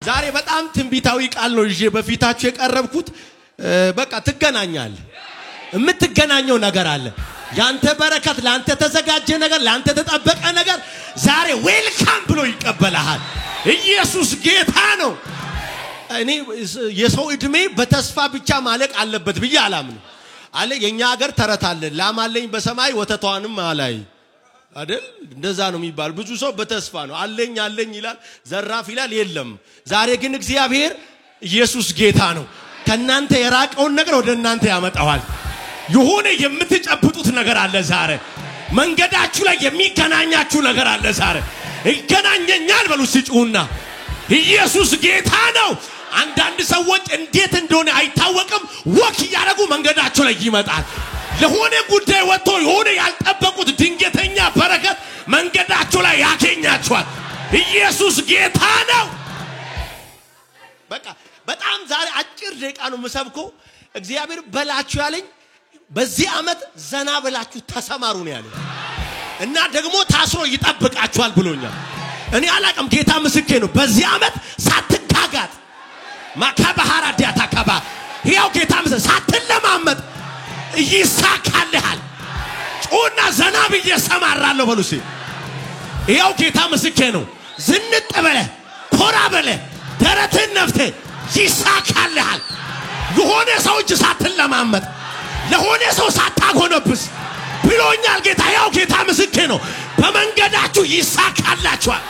ዛሬ በጣም ትንቢታዊ ቃል ነው ይዤ በፊታችሁ የቀረብኩት በቃ ትገናኛል የምትገናኘው ነገር አለ ያንተ በረከት ላንተ ተዘጋጀ ነገር ላንተ ተጠበቀ ነገር ዛሬ ዌልካም ብሎ ይቀበላል ኢየሱስ ጌታ ነው እኔ የሰው እድሜ በተስፋ ብቻ ማለቅ አለበት ብዬ አላምን አለ የኛ ሀገር ተረታለ ላማለኝ በሰማይ ወተቷንም አላይ አይደል እንደዛ ነው የሚባል ብዙ ሰው በተስፋ ነው አለኝ ይላል ዘራፍ ይላል የለም ዛሬ ግን እግዚአብሔር ኢየሱስ ጌታ ነው ከናንተ የራቀውን ነገር ወደ እናንተ ያመጣዋል ይሁን የምትጨብጡት ነገር አለ ዛሬ መንገዳችሁ ላይ የሚገናኛችሁ ነገር አለ ዛሬ ይገናኘኛል በሉ ሲጩና ኢየሱስ ጌታ ነው አንዳንድ ሰዎች እንዴት እንደሆነ አይታወቅም ወክ ያረጉ መንገዳቸው ላይ ይመጣል ለሆነ ጉዳይ ወጥቶ የሆነ ያልጠበቁት ድንገተኛ በረከት መንገዳቸው ላይ ያገኛቸዋል ኢየሱስ ጌታ ነው በቃ በጣም ዛሬ አጭር ደቂቃ ነው መሰብኮ እግዚአብሔር በላችሁ ያለኝ በዚህ አመት ዘና ብላችሁ ተሰማሩ ነው ያለኝ እና ደግሞ ታስሮ ይጠብቃችኋል ብሎኛል እኔ አላቀም ጌታ ምስክሬ ነው በዚህ አመት ሳትጋጋጥ ማካባሃራ ዲያታካባ ያው ጌታ ምስክሬ ሳትለማመጥ ይሳካልሃል ጮና ዘና ብዬ ሰማራለሁ በሉሲ ያው ጌታ ምስክሬ ነው ዝንጥ በለ ኮራ በለ ደረትን ነፍቴ ይሳካልሃል የሆነ ሰው እጅ ሳትለማመጥ ለሆነ ሰው ሳታጎነብስ ብሎኛል ጌታ ያው ጌታ ምስክሬ ነው በመንገዳችሁ ይሳካላችኋል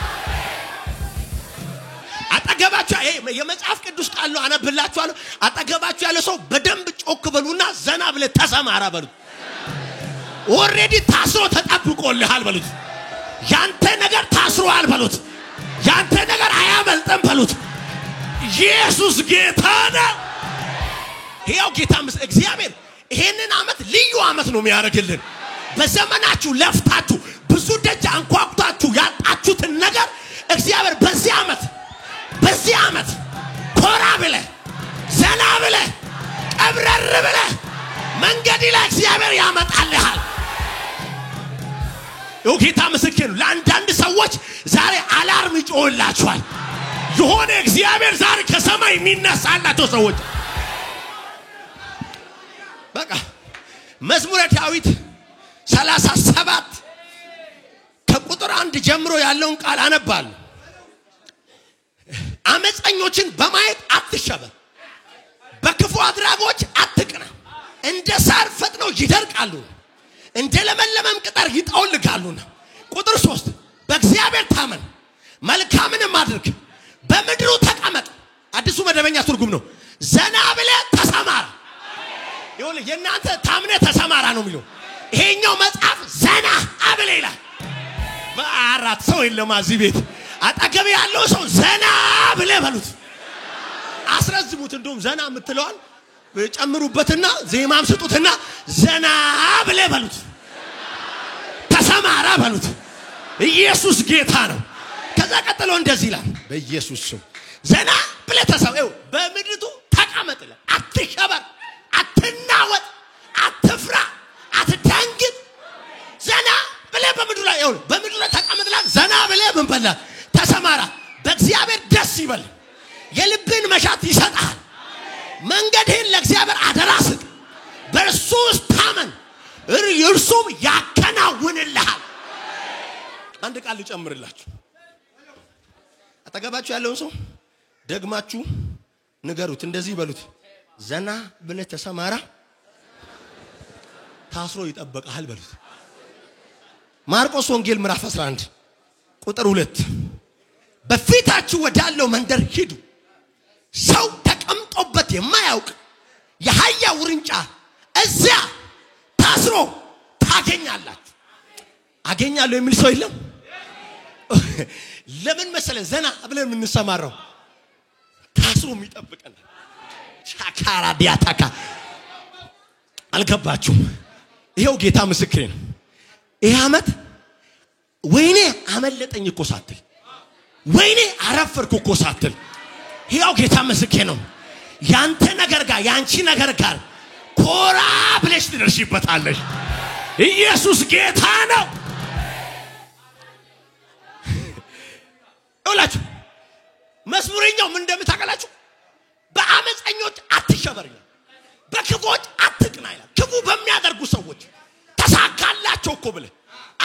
አጠገባችሁ የመጽሐፍ ቅዱስ ቃል ነው አነብላችኋለሁ አጠገባችሁ ያለ ሰው በደንብ ጮክ በሉና ዘና ብለ ተሰማራ በሉት ኦሬዲ ታስሮ ተጠብቆልሃል በሉት ያንተ ነገር ታስሮአል በሉት ያንተ ነገር አያመልጥም በሉት ኢየሱስ ጌታ ነው ያው ጌታ እግዚአብሔር ይሄንን አመት ልዩ አመት ነው የሚያደርግልን በዘመናችሁ ለፍታችሁ ብዙ ደጅ አንኳኩታችሁ ያጣችሁትን ነገር እግዚአብሔር በዚህ አመት ኮራ ብለ ዘና ብለ ቀብረር ብለ መንገድ ላይ እግዚአብሔር ያመጣልሃል ይው ጌታ ምስክር ነው ለአንዳንድ ሰዎች ዛሬ አላርም ይጮህላችኋል የሆነ እግዚአብሔር ዛሬ ከሰማይ የሚነሳላቸው ሰዎች በቃ መዝሙረ ዳዊት 37 ከቁጥር 1 ጀምሮ ያለውን ቃል አነባለሁ አመፀኞችን በማየት አትሸበር በክፉ አድራጎች አትቅና እንደ ሳር ፈጥነው ይደርቃሉ እንደ ለመለመም ቅጠር ይጠወልጋሉና ቁጥር 3 በእግዚአብሔር ታመን መልካምንም አድርግ በምድሩ ተቀመጥ አዲሱ መደበኛ ትርጉም ነው ዘና ብለ ተሰማራ ይሁን የናንተ ታምነ ተሰማራ ነው የሚለው ይሄኛው መጽሐፍ ዘና አብለ ይላል በአራት ሰው የለማዚ ቤት አጠገብ ያለው ሰው ዘና ብለ በሉት አስረዝሙት እንደውም ዘና የምትለዋል ጨምሩበትና ዜማም ስጡትና ዘና ብለ በሉት ተሰማራ በሉት ኢየሱስ ጌታ ነው ከዛ ቀጥሎ እንደዚህ ይላል በኢየሱስ ስም ዘና ብለ ተሰማው በምድሪቱ ተቀመጥ አትሸበር አትናወጥ አትፍራ አትደንግጥ ዘና ብለ በምድሩ ላይ በምድሩ ላይ ተቀመጥ ዘና ብለ ምን በላ ተሰማራ በእግዚአብሔር ደስ ይበል የልብን መሻት ይሰጣል መንገድህን ለእግዚአብሔር አደራ ስጥ በእርሱ ታመን እርሱም ያከናውንልሃል አንድ ቃል ልጨምርላችሁ አጠገባችሁ ያለውን ሰው ደግማችሁ ንገሩት እንደዚህ በሉት ዘና ብለ ተሰማራ ታስሮ ይጠበቃል በሉት ማርቆስ ወንጌል ምዕራፍ 11 ቁጥር 2 በፊታችሁ ወዳለው መንደር ሂዱ ሰው ተቀምጦበት የማያውቅ የሃያ ውርንጫ እዚያ ታስሮ ታገኛላችሁ አገኛለሁ የሚል ሰው የለም ለምን መሰለን ዘና ብለን የምንሰማራው ታስሮ የሚጠብቀን ሻካራ ዲያታካ አልገባችሁም ይሄው ጌታ ምስክሬ ነው ይሄ አመት ወይኔ አመለጠኝ እኮ ሳትል ወይኔ አረፈርኩ እኮ ሳትል ይሄው ጌታ ምስክሬ ነው ያንተ ነገር ጋር ያንቺ ነገር ጋር ኮራ ብለሽ ትደርሺበታለሽ ኢየሱስ ጌታ ነው ሁላችሁ መስሙረኛው ምን እንደምታቀላችሁ በአመፀኞች አትሸበር ይላል በክፎች አትቅና ይላል ክፉ በሚያደርጉ ሰዎች ተሳካላቸው እኮ ብለ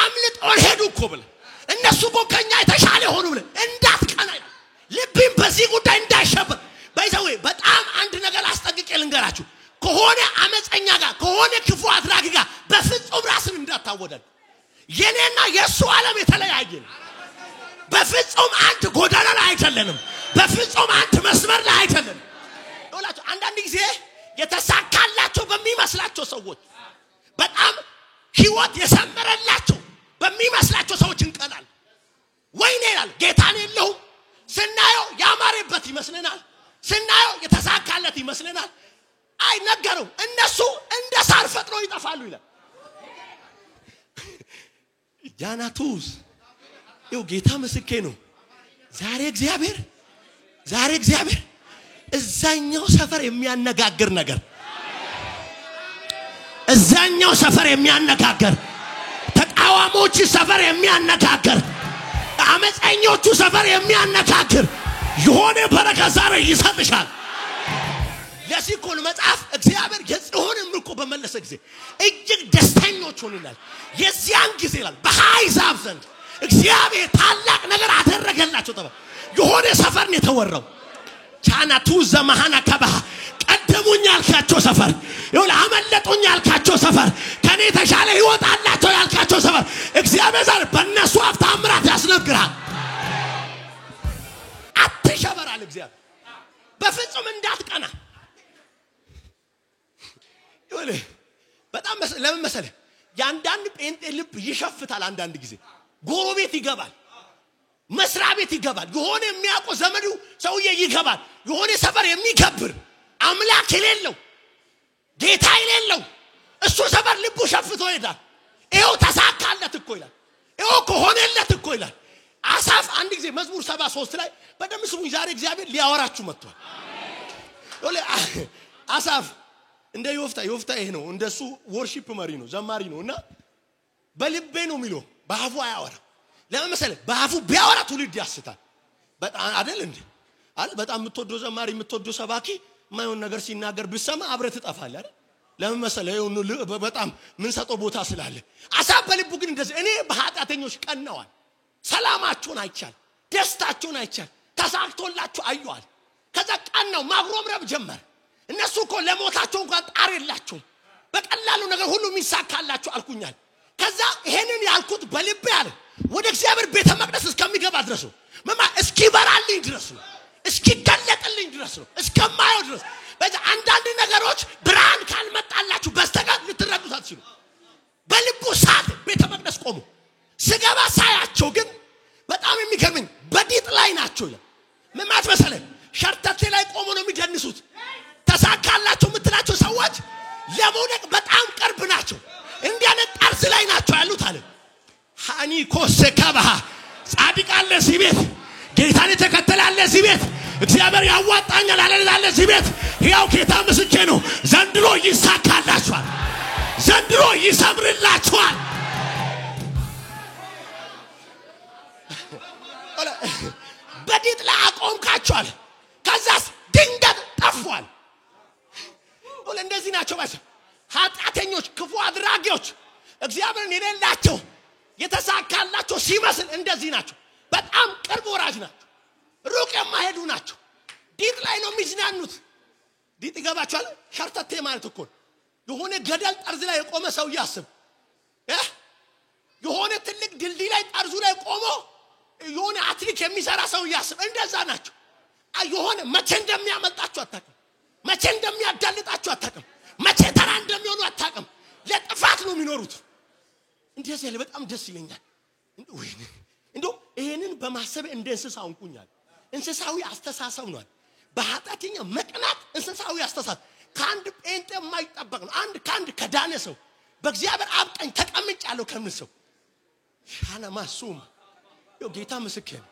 አምልጠው ሄዱ እኮ ብለ እነሱ እኮ ከኛ የተሻለ ሆኑ ብለ እንዳትቀና ይላል ልብም በዚህ ጉዳይ እንዳይሸበር ባይዘው በጣም አንድ ነገር አስጠንቅቄ ልንገራችሁ ከሆነ አመፀኛ ጋር ከሆነ ክፉ አድራጊ ጋር በፍጹም ራስን እንዳታወዳል የኔና የሱ ዓለም የተለያየ ነው በፍጹም አንድ ጎዳና ላይ አይደለንም በፍጹም አንድ መስመር ላይ አይደለንም ወላችሁ አንዳንድ ጊዜ የተሳካላቸው በሚመስላቸው ሰዎች በጣም ህይወት የሰመረላቸው በሚመስላቸው ሰዎች እንቀናል ወይኔ ይላል ጌታን የለው ስናየው ያማረበት ይመስለናል ስናየው የተሳካለት ይመስለናል አይ ነገሩ እነሱ እንደ ሳር ፈጥነው ይጠፋሉ ይላል ጃናቱስ ይው ጌታ መስኬ ነው ዛሬ እግዚአብሔር እዛኛው ሰፈር የሚያነጋግር ነገር እዛኛው ሰፈር የሚያነጋግር ተቃዋሞች ሰፈር የሚያነጋግር አመፀኞቹ ሰፈር የሚያነጋግር የሆነ በረከት ዛሬ ይሰጥሻል ለሲኮን መጽሐፍ እግዚአብሔር የጽዮንን ምርኮ በመለሰ ጊዜ እጅግ ደስተኞች ሆነናል የዚያን ጊዜ ይላል በአሕዛብ ዘንድ እግዚአብሔር ታላቅ ነገር አደረገላቸው ተባለ የሆነ ሰፈር ነው የተወራው ቻናቱ ዘመሃና ከበሃ ቀደሙኝ ያልካቸው ሰፈር ይሁን አመለጡኝ ያልካቸው ሰፈር ከኔ ተሻለ ህይወት አላቸው ያልካቸው ሰፈር እግዚአብሔር ዛሬ በእነሱ አፍ ተአምራት ያስነግራል አትሸበራል እግዚአብሔር በፍጹም እንዳትቀና ይሁን በጣም ለምን መሰለህ ያንዳንድ ጴንጤ ልብ ይሸፍታል አንዳንድ ጊዜ ጎረቤት ይገባል መስሪያ ቤት ይገባል የሆነ የሚያቆ ዘመዱ ሰውዬ ይገባል የሆነ ሰፈር የሚከብር አምላክ የሌለው ጌታ የሌለው እሱ ሰፈር ልቡ ሸፍቶ ይሄዳል ይሄው ተሳካለት እኮ ይላል ይሄው ከሆነለት እኮ ይላል አሳፍ አንድ ጊዜ መዝሙር 73 ላይ በደም ስሙኝ ዛሬ እግዚአብሔር ሊያወራችሁ መጥቷል አሳፍ እንደ ዮፍታ ይሄ ነው እንደሱ ወርሺፕ መሪ ነው ዘማሪ ነውና በልቤ ነው የሚለው በአፉ አያወራ ለምን መሰለህ በአፉ ቢያወራ ትውልድ ያስታል በጣም አይደል እንዴ አይደል በጣም የምትወደው ዘማሪ የምትወደው ሰባኪ ማይሆን ነገር ሲናገር ብሰማ አብረህ ትጠፋለህ አይደል ለምን መሰለህ ይሁን በጣም ምን ሰጠው ቦታ ስላለ አሳብ በልቡ ግን እንደዚህ እኔ በኃጢአተኞች ቀናዋል ሰላማቸውን አይቻል ደስታቸውን አይቻል ተሳክቶላቸው አዩዋል ከዛ ቀናው ማግሮምረብ ጀመረ እነሱ እኮ ለሞታቸው እንኳን ጣር የላቸው በቀላሉ ነገር ሁሉ የሚሳካላቸው አልኩኛል ከዛ ይሄንን ያልኩት በልቤ ያለ ወደ እግዚአብሔር ቤተ መቅደስ እስከሚገባ ድረስ ነው ማማ እስኪበራልኝ ድረስ ነው እስኪገለጥልኝ ድረስ ነው እስከማየው ድረስ በዛ አንዳንድ ነገሮች ብርሃን ካልመጣላችሁ በስተቀር ልትረዱት አትችሉ በልቡ ሳት ቤተ መቅደስ ቆሙ ስገባ ሳያቸው ግን በጣም የሚገርመኝ በዲጥ ላይ ናቸው ምን ማለት መሰለህ ሸርተቴ ላይ ቆሞ ነው የሚደንሱት ተሳካላችሁ የምትላቸው ሰዎች ለሞደቅ በጣም ቅርብ ናቸው እንዲያነ ጠርዝ ላይ ናቸው ያሉት አለ ሃኒ ኮሰከባህ ጻድቅ አለ ሲቤት ጌታን ተከተለ አለ ሲቤት እግዚአብሔር ያዋጣኛል አለ ሲቤት ያው ጌታ መስኬ ነው ዘንድሮ ይሳካላችኋል ዘንድሮ ይሰምርላችኋል በዲጥ ላይ አቆምካችኋል ከዛስ ድንገት ጠፋል ወለ እንደዚህ ናቸው ማለት ኃጢአተኞች ክፉ አድራጊዎች እግዚአብሔርን የሌላቸው የተሳካላቸው ሲመስል እንደዚህ ናቸው በጣም ቅርብ ወራጅ ናቸው ሩቅ የማይሄዱ ናቸው ዲጥ ላይ ነው የሚዝናኑት ዲጥ ይገባቸዋል ሸርተቴ ማለት እኮ የሆነ ገደል ጠርዝ ላይ የቆመ ሰው ያስብ የሆነ ትልቅ ድልድይ ላይ ጠርዙ ላይ ቆሞ የሆነ አትሪክ የሚሰራ ሰው ያስብ እንደዛ ናቸው የሆነ መቼ እንደሚያመልጣቸው አታውቅም መቼ እንደሚያዳልጣቸው አታውቅም መቼ ተራ እንደሚሆኑ አታውቅም ለጥፋት ነው የሚኖሩት እንደዚህ ያለ በጣም ደስ ይለኛል እንደው ይሄንን በማሰብ እንደ እንስሳ አንቁኛል እንስሳዊ አስተሳሰብ ነው በኃጢአተኛ መቅናት እንስሳዊ አስተሳሰብ ካንድ ጴንጤ የማይጠበቅ ነው ካንድ ከዳነ ሰው በእግዚአብሔር አብቀኝ ተቀምጫለሁ ከምን ሰው ሻና ማሱም ጌታ መስከረ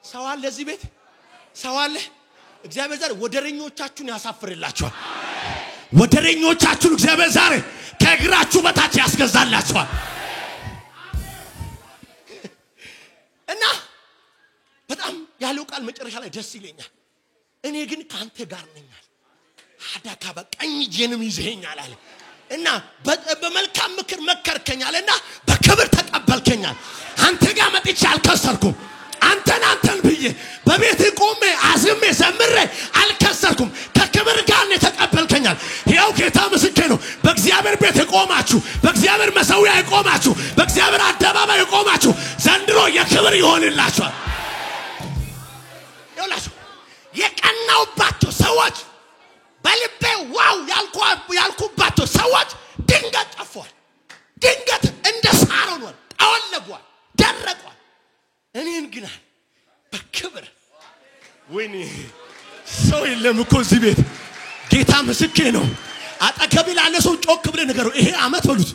ሰው አለ እዚህ ቤት ሰው አለ እግዚአብሔር ዛሬ ወደረኞቻችሁን ያሳፍርላችኋል ወደረኞቻችሁን እግዚአብሔር ዛሬ ከእግራችሁ በታች ያስገዛላችኋል እና በጣም ያለው ቃል መጨረሻ ላይ ደስ ይለኛል እኔ ግን ካንተ ጋር ነኛል አዳካ በቀኝ ጄንም ይዘኛል አለ እና በመልካም ምክር መከርከኛልና በክብር ተቀበልከኛል አንተ ጋር መጥቼ አልከሰርኩም አንተን ብዬ በቤት ቆሜ አዝሜ ዘምሬ አልከሰርኩም ከክብር ጋር ነው ተቀበልከኛል ያው ጌታ ምስክሬ ነው በእግዚአብሔር ቤት ቆማችሁ በእግዚአብሔር መሰዊያ ቆማችሁ በእግዚአብሔር አደባባይ ቆማችሁ ዘንድሮ የክብር ይሆንላችኋል ይላችሁ የቀናውባቸው ሰዎች በልቤ ዋው ያልኩባቸው ሰዎች ድንገት ጠፏል ድንገት እንደ ሳር ሆኗል አወለጓል ደረቋል እኔን ግን በክብር ወይኔ ሰው የለም እኮ እዚህ ቤት ጌታ ምስክሬ ነው አጠገብ ላለ ሰው ጮክ ብለ ነገሩ ይሄ አመት በሉት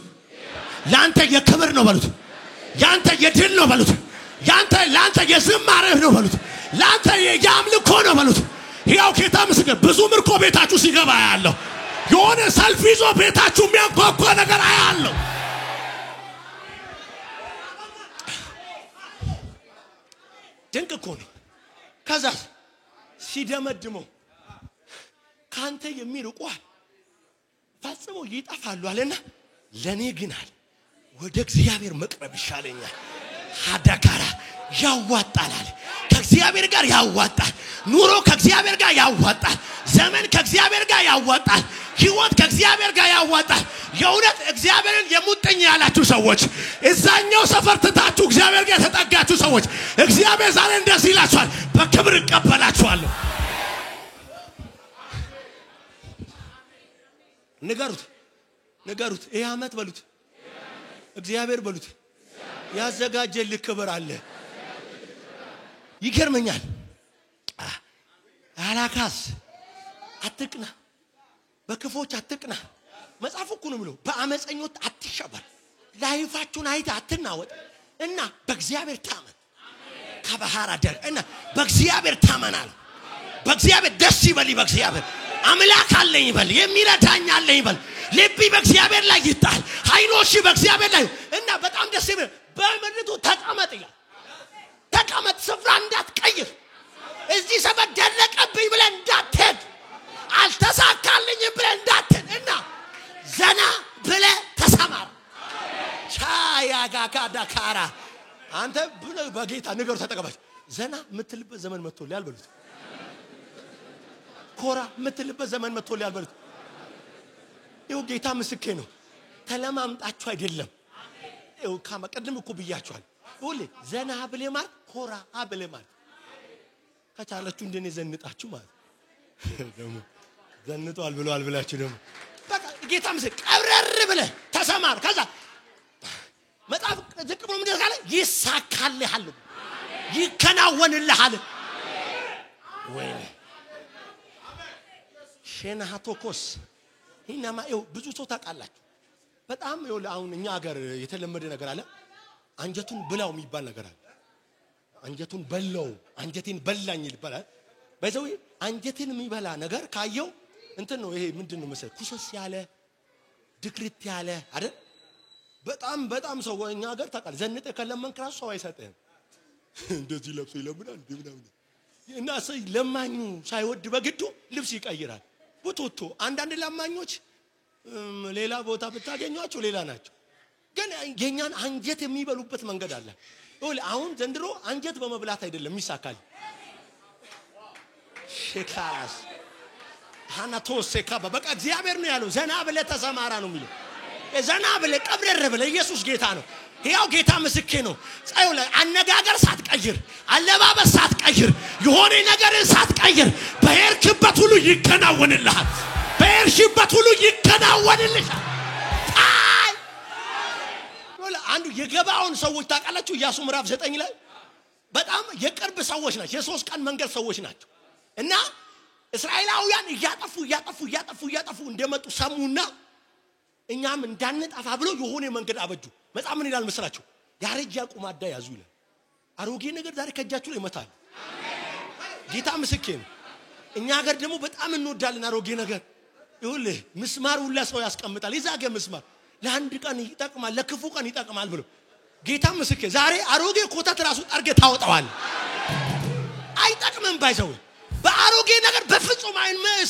ላንተ የክብር ነው በሉት ያንተ የድል ነው በሉት ላንተ የዝማሬ ነው በሉት ላንተ የአምልኮ ነው በሉት ያው ጌታ ምስክሬ ብዙ ምርኮ ቤታችሁ ሲገባ ያለው የሆነ ሰልፍ ይዞ ቤታችሁ የሚያንኳኳ ነገር አያለው ድንቅ እኮ ነው ከዛ ሲደመድመው ካንተ የሚርቁ ፈጽሞ ይጣፋሉ አለና ለኔ ግን አለ ወደ እግዚአብሔር መቅረብ ይሻለኛል አዳካራ ያዋጣል ከእግዚአብሔር ጋር ያዋጣል ኑሮ ከእግዚአብሔር ጋር ያዋጣል ዘመን ከእግዚአብሔር ጋር ያዋጣል ህይወት ከእግዚአብሔር ጋር ያዋጣል የእውነት እግዚአብሔርን የሙጥኝ ያላችሁ ሰዎች እዛኛው ሰፈር ተታችሁ እግዚአብሔር ጋር ተጠጋችሁ ሰዎች እግዚአብሔር ዛሬ እንደዚህ ይላችኋል በክብር እቀበላችኋለሁ ንገሩት ይሄ አመት በሉት እግዚአብሔር በሉት ያዘጋጀልህ ክብር አለ ይገርመኛል አላካስ አትቅና በክፎች አትቅና መጽሐፉ እኮ ነው ብሎ በአመፀኞች አትሸበር ላይፋችሁን አይተ አትናወጥ እና በእግዚአብሔር ታመን ከባህራ ደር እና በእግዚአብሔር ታመናል በእግዚአብሔር ደስ ይበል በእግዚአብሔር አምላክ አለኝ ይበል የሚረዳኝ አለኝ ይበል ልቢ በእግዚአብሔር ላይ ይጣል ኃይሎሽ በእግዚአብሔር ላይ እና በጣም ደስ ይበል በመድቱ ተቀመጥ ይላል ተቀመጥ ስፍራ እንዳትቀይር እዚህ ሰበብ ደረቀብኝ ብለ እንዳትሄድ አልተሳካልኝ ብለ እንዳትሄድ እና ዘና ብለ ተሰማር ቻያጋጋ ዳካራ አንተ ብለ በጌታ ነገሩ ተጠቀማች ዘና ምትልበት ዘመን መጥቶልኛል በሉት ኮራ ምትልበት ዘመን መጥቶልኛል በሉት ይው ጌታ ምስክሬ ነው ተለማምጣችሁ አይደለም ይው ካመቀድም እኮ ብያችኋል ሁሌ ዘና ብለ ማለት ኮራ አብለ ማለት ከቻላችሁ እንደኔ ዘንጣችሁ ማለት ደሞ ዘንጧል ብለዋል ብላችሁ ደሞ በቃ ጌታ ምስክሬ ቀብረር ብለ ተሰማር ከዛ መጣፍ ዝቅብሎ ምን ይላል ይሳካልሃል ይከናወንልሃል ወይ ሸናሃቶኮስ ሂናማ ይው ብዙ ሰው ታቃላችሁ በጣም ይው አሁን እኛ ሀገር የተለመደ ነገር አለ አንጀቱን ብላው የሚባል ነገር አለ አንጀቱን በላው አንጀቴን በላኝ ይባላል በዛው አንጀቴን የሚበላ ነገር ካየው እንትን ነው ይሄ ምንድነው መሰለ ኩሰስ ያለ ድክሪት ያለ አይደል በጣም ሰው እኛ ሀገር ታቃል ዘንጠ ከለመንክ ራሱ ሰው አይሰጥህም እንደዚህ ለብሶ ይለምናል እንደምናምን እና ሰው ለማኙ ሳይወድ በግዱ ልብስ ይቀይራል ወጥቶ አንዳንድ ለማኞች ሌላ ቦታ ብታገኙአቸው ሌላ ናቸው ግን የኛን አንጀት የሚበሉበት መንገድ አለ አሁን ዘንድሮ አንጀት በመብላት አይደለም ይሳካል ሼካስ ሃናቶሴካ በቃ እግዚአብሔር ነው ያለው ዘና ብለ ተሰማራ ነው የሚለው ዘና ብለ ቀብረር ብለ ኢየሱስ ጌታ ነው ያው ጌታ ምስክሬ ነው ጻዩ ላይ አነጋገር ሳትቀይር አለባበስ ሳትቀይር የሆነ ነገር ሳትቀይር በሄርክበት ሁሉ ይከናወንልሃል በሄርሽበት ሁሉ ይከናወንልሻል ወላ አንዱ የገባውን ሰዎች ታቃላችሁ ኢያሱ ምዕራፍ 9 ላይ በጣም የቅርብ ሰዎች ናቸው የሶስት ቀን መንገድ ሰዎች ናቸው እና እስራኤላውያን እያጠፉ እንደመጡ ሰሙና እኛም እንዳንጠፋ ብሎ የሆነ መንገድ አበጁ መጽሐፍ ምን ይላል መስራችሁ ያረጃ ቁማዳ ያዙ ይላል አሮጌ ነገር ዛሬ ከጃችሁ ላይ መታል ጌታ ምስክሬ ነው እኛ ሀገር ደግሞ በጣም እንወዳለን አሮጌ ነገር ይሁን ምስማር ሁላ ሰው ያስቀምጣል ይዛገ ምስማር ለአንድ ቀን ይጠቅማል ለክፉ ቀን ይጠቅማል ብሎ ጌታ ምስክሬ ዛሬ አሮጌ ኮተት ራሱ ጠርገ ታወጣዋል አይጠቅምም ባይዘው በአሮጌ ነገር በፍጹም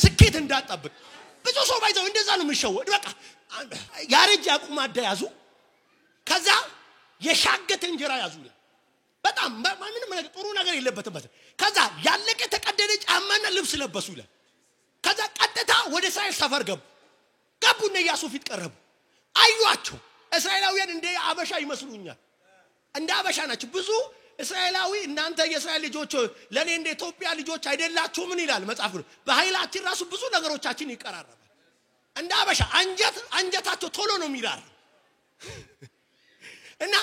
ስኬት እንዳትጠብቅ ብዙ ሰው ባይዘው እንደዛ ነው የሚሸወድ በቃ ያረጀ አቁማዳ ያዙ ከዛ የሻገተ እንጀራ ያዙ በጣም ምንም ጥሩ ነገር የለበትም ከዛ ያለቀ ተቀደደ ጫማና ልብስ ለበሱ ይላል ከዛ ቀጥታ ወደ እስራኤል ሰፈር ገቡና ኢያሱ ፊት ቀረቡ አዩአቸው እስራኤላውያን እንደ አበሻ ይመስሉኛል እንደ አበሻ ናቸው ብዙ እስራኤላዊ እናንተ የእስራኤል ልጆች ለኔ እንደ ኢትዮጵያ ልጆች አይደላችሁ ምን ይላል መጽሐፉ በኃይላችን ራሱ ብዙ ነገሮቻችን ይቀራረባል እንደ አበሻ አንጀታቸው ቶሎ ነው የሚራር እና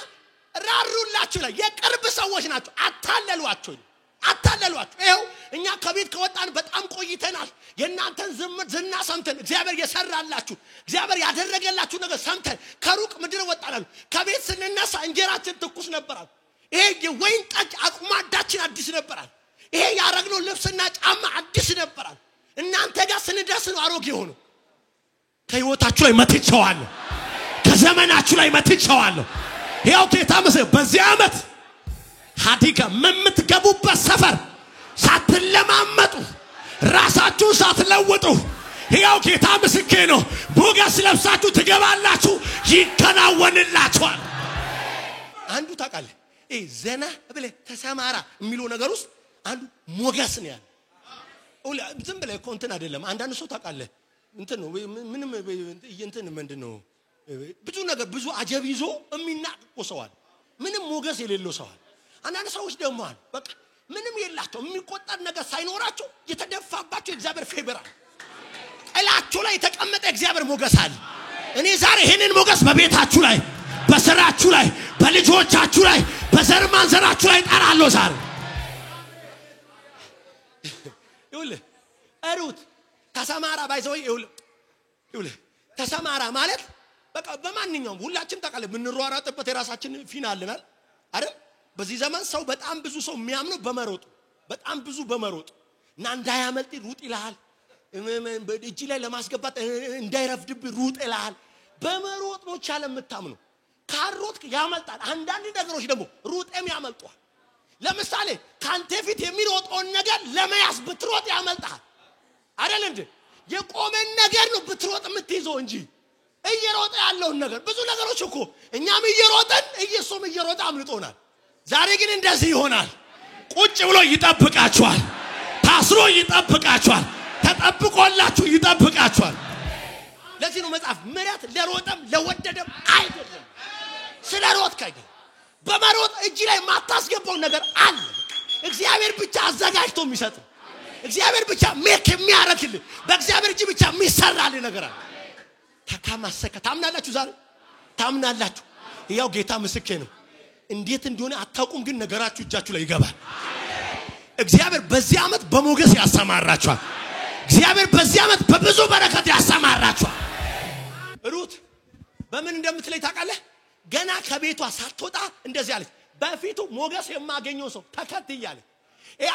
ራሩላችሁ ላይ የቅርብ ሰዎች ናቸው አታለሏቸው ይሄው እኛ ከቤት ከወጣን በጣም ቆይተናል የናንተን ዝና ሰምተን እግዚአብሔር የሰራላችሁ እግዚአብሔር ያደረገላችሁ ነገር ሰምተን ከሩቅ ምድር ወጣናል ከቤት ስንነሳ እንጀራችን ትኩስ ነበራል ይሄ የወይን ጠጅ አቁማዳችን አዲስ ነበራል ይሄ ያረግነው ልብስና ጫማ አዲስ ነበራል እናንተ ጋር ስንደርስ ነው አሮጌ ሆኖ ከህይወታችሁ ላይ መትቻዋለሁ ከዘመናችሁ ላይ መትቻዋለሁ ይሄው ጌታ መስለ በዚህ አመት ሀዲጋ መምትገቡበት ሰፈር ሳትለማመጡ ራሳችሁ ሳትለውጡ ይሄው ጌታ ምስክሬ ነው ሞገስ ለብሳችሁ ትገባላችሁ ይከናወንላችኋል አንዱ ታቃለ ዘና ብለ ተሰማራ የሚሉ ነገር ውስጥ አንዱ ሞገስ ነው ያለ ዝም ብለ ኮንተን አይደለም አንዳንድ ሰው ታቃለ እንትን ነው ምንም እንትን ምንድነው ብዙ ነገር ብዙ አጀብ ይዞ የሚናቅቆ ሰዋል ምንም ሞገስ የሌለው ሰዋል አንዳንድ ሰዎች ደግሞ አሉ በቃ ምንም የላቸው የሚቆጠር ነገር ሳይኖራቸው የተደፋባቸው እግዚአብሔር ፌቨር አለ እላችሁ ላይ የተቀመጠ እግዚአብሔር ሞገስ አለ እኔ ዛሬ ይሄንን ሞገስ በቤታችሁ ላይ በስራችሁ ላይ በልጆቻችሁ ላይ በዘር ማንዘራችሁ ላይ ጠራለሁ ዛሬ ይውል አሩት ተሰማራ ባይዘው ይውል ተሰማራ ማለት በቃ በማንኛውም ሁላችን ተቃለ ምንሯሯጥበት የራሳችን ፊናልናል አይደል በዚህ ዘመን ሰው በጣም ብዙ ሰው የሚያምነው በመሮጥ በጣም ብዙ በመሮጥ እና እንዳያመልጥ ሩጥ ይላል በእጅ ላይ ለማስገባት እንዳይረፍድብ ሩጥ ይላል በመሮጥ ነው ቻለ የምታምነው ካሮት ያመልጣል አንዳንድ ነገሮች ደግሞ ሩጥም ያመልጣል ለምሳሌ ካንተ ፊት የሚሮጠውን ነገር ለመያዝ ብትሮጥ ያመልጣል አይደል እንዴ የቆመን ነገር ነው ብትሮጥ የምትይዘው እንጂ እየሮጠ ያለው ነገር ብዙ ነገሮች እኮ እኛም እየሮጠን ኢየሱስም እየሮጠ አምልጦናል ዛሬ ግን እንደዚህ ይሆናል ቁጭ ብሎ ይጠብቃችኋል ታስሮ ይጠብቃችኋል ተጠብቆላችሁ ይጠብቃችኋል ለዚህ ነው መጽሐፍ ምሕረት ለሮጠም ለወደደም አይደለም ስለሮጥ ካይደ በመሮጥ እጅ ላይ ማታስገባው ነገር አለ እግዚአብሔር ብቻ አዘጋጅቶ የሚሰጥ እግዚአብሔር ብቻ ሜክ የሚያረክልህ በእግዚአብሔር እጅ ብቻ የሚሰራል ነገር አለ ተካማሰከ ታምናላችሁ ዛሬ ታምናላችሁ ያው ጌታ ምስክሬ ነው እንዴት እንደሆነ አታውቁም ግን ነገራችሁ እጃችሁ ላይ ይገባል እግዚአብሔር በዚህ አመት በሞገስ ያሰማራችኋል እግዚአብሔር በዚህ አመት በብዙ በረከት ያሰማራችኋል ሩት በምን እንደምትለይ ታውቃለህ ገና ከቤቷ ሳትወጣ እንደዚህ አለች በፊቱ ሞገስ የማገኘው ሰው ተከትያለ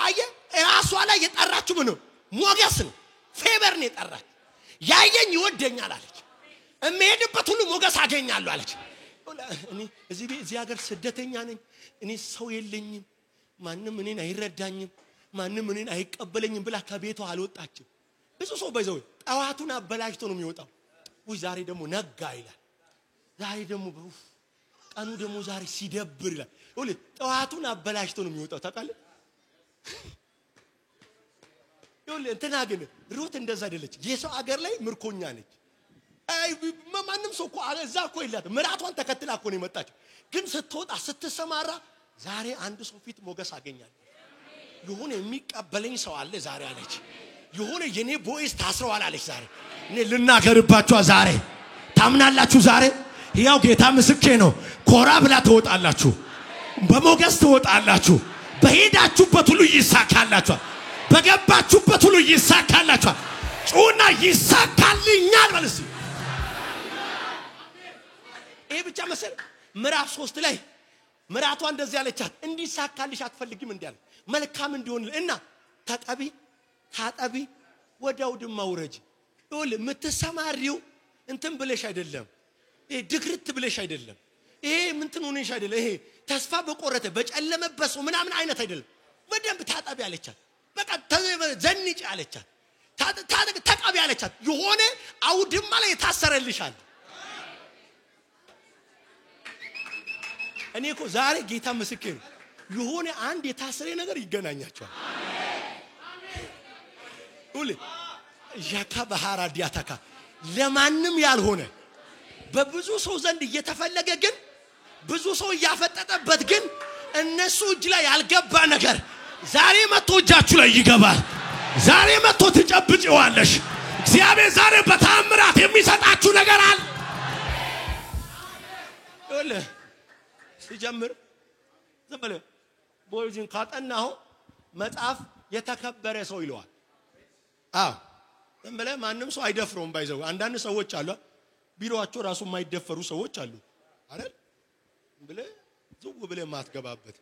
አየ ራሷ ላይ የጠራችሁ ምን ነው ሞገስ ነው ፌቨር ነው የጠራች ያየኝ ይወደኛል አለች እመሄድበት ሁሉ ሞገስ አገኛለሁ አለች እኔ እዚህ ሀገር ስደተኛ ነኝ እኔ ሰው የለኝም ማንንም እኔን አይረዳኝም ማንንም እኔን አይቀበለኝም ብላ ከቤቷ አልወጣችም ብዙ ሰው ባይዘው ጣዋቱን አበላሽቶ ነው የሚወጣው ወይ ዛሬ ደግሞ ነጋ ይላል ዛሬ ደግሞ ቀኑ ደግሞ ዛሬ ሲደብር ይላል ወይ ጣዋቱን አበላሽቶ ነው የሚወጣው ታውቃለህ ይኸውልህ እንትና ግን ሩት እንደዛ አይደለች የሰው ሀገር ላይ ምርኮኛ ነች አይ ማንንም ሰው እኮ እዛ እኮ ይላል ምራቷን ተከትላ እኮ ነው የመጣችው ግን ስትወጣ ስትሰማራ ዛሬ አንድ ሰው ፊት ሞገስ አገኛለሁ የሆነ የሚቀበለኝ ሰው አለ ዛሬ አለች የሆነ የኔ ቦይስ ታስረዋል አለች ዛሬ እኔ ልናገርባችሁ ዛሬ ታምናላችሁ ዛሬ ያው ጌታ ምስክሬ ነው ኮራ ብላ ትወጣላችሁ በሞገስ ትወጣላችሁ በሄዳችሁበት ሁሉ ይሳካላችኋል በገባችሁበት ሁሉ ይሳካላችኋል ጩና ይሳካልኛል ማለት ነው ይሄ ብቻ መሰለ ምዕራፍ 3 ላይ ምራቷ እንደዚህ አለቻት እንዲሳካልሽ አትፈልጊም እንዲያለ መልካም እንዲሆን እና ታጠቢ ወዳው ድማ ውረጅ ይሁን ምትሰማሪው እንትን ብለሽ አይደለም ይሄ ድክርት ብለሽ አይደለም ይሄ ምንትን ሆነሽ አይደለም ይሄ ተስፋ በቆረተ በጨለመበት ሰው ምናምን አይነት አይደለም በደንብ ታጠቢ አለቻት በቃ ዘንጭ አለቻት ታጠቢ አለቻት የሆነ አውድማ ላይ ታሰረልሻል እኔ እኮ ዛሬ ጌታ ምስክር የሆነ አንድ የታሰረ ነገር ይገናኛቸዋል ሁሌ ያካ ባህራ ዲያታካ ለማንም ያልሆነ በብዙ ሰው ዘንድ እየተፈለገ ግን ብዙ ሰው ያፈጠጠበት ግን እነሱ እጅ ላይ ያልገባ ነገር ዛሬ መጥቶ እጃችሁ ላይ ይገባል ዛሬ መጥቶ ትጨብጪዋለሽ እግዚአብሔር ዛሬ በታምራት የሚሰጣችሁ ነገር አለ ወለ ሲጀምር ዘበለ ቦይዝን ካጠናው መጽሐፍ የተከበረ ሰው ይለዋል ዘበለ ማንንም ሰው አይደፍሩም ባይዘው አንዳንድ ሰዎች አሉ ቢሮአቸው ራሱ የማይደፈሩ ሰዎች አሉ አይደል ብለ ዝው ብለ ማትገባበት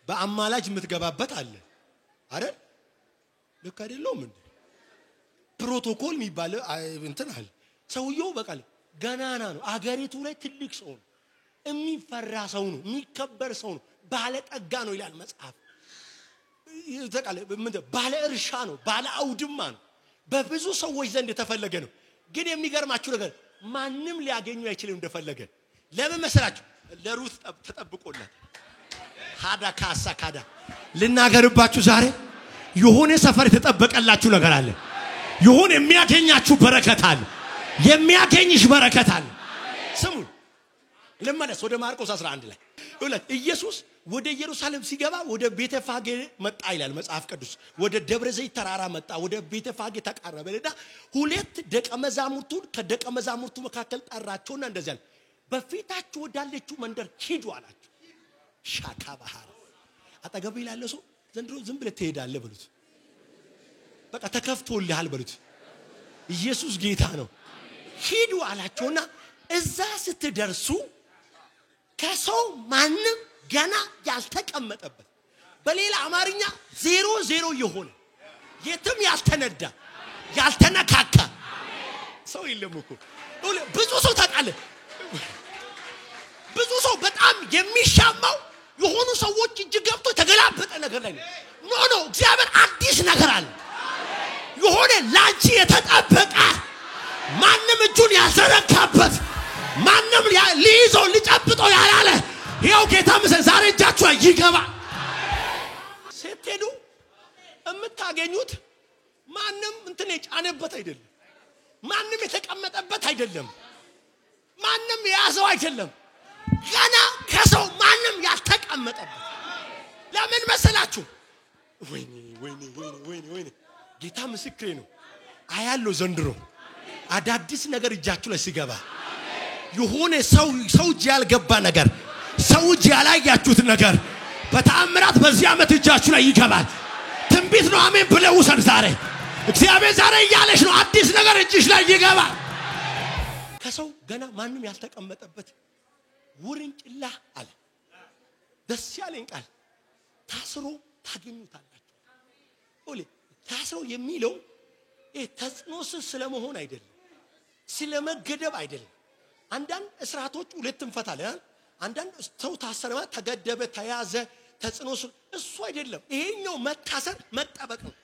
በአማላጅ የምትገባበት አለ አይደል ልክ አይደለም እንዴ ፕሮቶኮል የሚባል እንትን አለ ሰውየው በቃል ገናና ነው አገሪቱ ላይ ትልቅ ሰው ነው የሚፈራ ሰው ነው የሚከበር ሰው ነው ባለ ጠጋ ነው ይላል መጽሐፍ ይተቃለ ባለ እርሻ ነው ባለ አውድማ ነው በብዙ ሰዎች ዘንድ የተፈለገ ነው ግን የሚገርማችሁ ነገር ማንንም ሊያገኙ አይችልም እንደፈለገ ለምን መሰላችሁ ለሩት ተጠብቆላት ሃዳ ካሳ ካዳ ልናገርባችሁ ዛሬ የሆነ ሰፈር የተጠበቀላችሁ ነገር አለ የሆነ የሚያገኛችሁ በረከት አለ የሚያገኝሽ በረከት አለ ስሙ ለማለስ ወደ ማርቆስ 11 ላይ ሁለት ኢየሱስ ወደ ኢየሩሳሌም ሲገባ ወደ ቤተፋጌ መጣ ይላል መጽሐፍ ቅዱስ ወደ ደብረ ዘይት ተራራ መጣ ወደ ቤተፋጌ ተቃረበና ሁለት ደቀ መዛሙርቱን ከደቀ መዛሙርቱ መካከል ጠራቸውና እንደዚህ አለ በፊታችሁ ወዳለችው መንደር ሂዱ አላቸው ሻካ ባህር አጠገብ ይላል ሰው ዘንድሮ ዝም ብለ ትሄዳለህ በሉት በቃ ተከፍቶልሃል በሉት ኢየሱስ ጌታ ነው ሂዱ አላቸውና እዛ ስትደርሱ ከሰው ማንም ገና ያልተቀመጠበት በሌላ አማርኛ 00 የሆነ የትም ያልተነዳ ያልተነካካ ሰው የለም እኮ ብዙ ሰው ታቃለ ብዙ ሰው በጣም የሚሻማው የሆኑ ሰዎች እጅ ገብቶ ተገላበጠ ነገር ላይ ነው እግዚአብሔር አዲስ ነገር አለ የሆነ ላንቺ የተጠበቀ ማንም እጁን ያዘረካበት ማንም ሊይዘው ሊጨብጠው ያላለ ይሄው ጌታ ምስል ዛሬ እጃችሁ ይገባ ስትሄዱ እምታገኙት ማንም እንትን የጫነበት አይደለም ማንም የተቀመጠበት አይደለም ማንም ያዘው አይደለም ገና ከሰው ማንም ያልተቀመጠበት ለምን መሰላችሁ ወይኔ ጌታ ምስክሬ ነው አያለው ዘንድሮ አዳዲስ ነገር እጃችሁ ላይ ሲገባ የሆነ ሰው እጅ ያልገባ ነገር ሰው እጅ ያላያችሁት ነገር በተአምራት በዚህ ዓመት እጃችሁ ላይ ይገባል ትንቢት ነው አሜን ብለው ውሰድ ዛሬ እግዚአብሔር ዛሬ ያለሽ ነው አዲስ ነገር እጅሽ ላይ ይገባል ከሰው ገና ማንም ያልተቀመጠበት ውርንጭላ አለ ደስ ያለኝ ቃል ታስሮ ታገኙታላችሁ ኦሌ ታስሮ የሚለው ተጽኖስ ስለመሆን አይደለም ስለመገደብ አይደለም አንዳንድ እስራቶች ሁለት እንፈታለን አንዳንድ ሰው ታሰረ ተገደበ ተያዘ ተጽኖስ እሱ አይደለም ይሄኛው መታሰር መጠበቅ ነው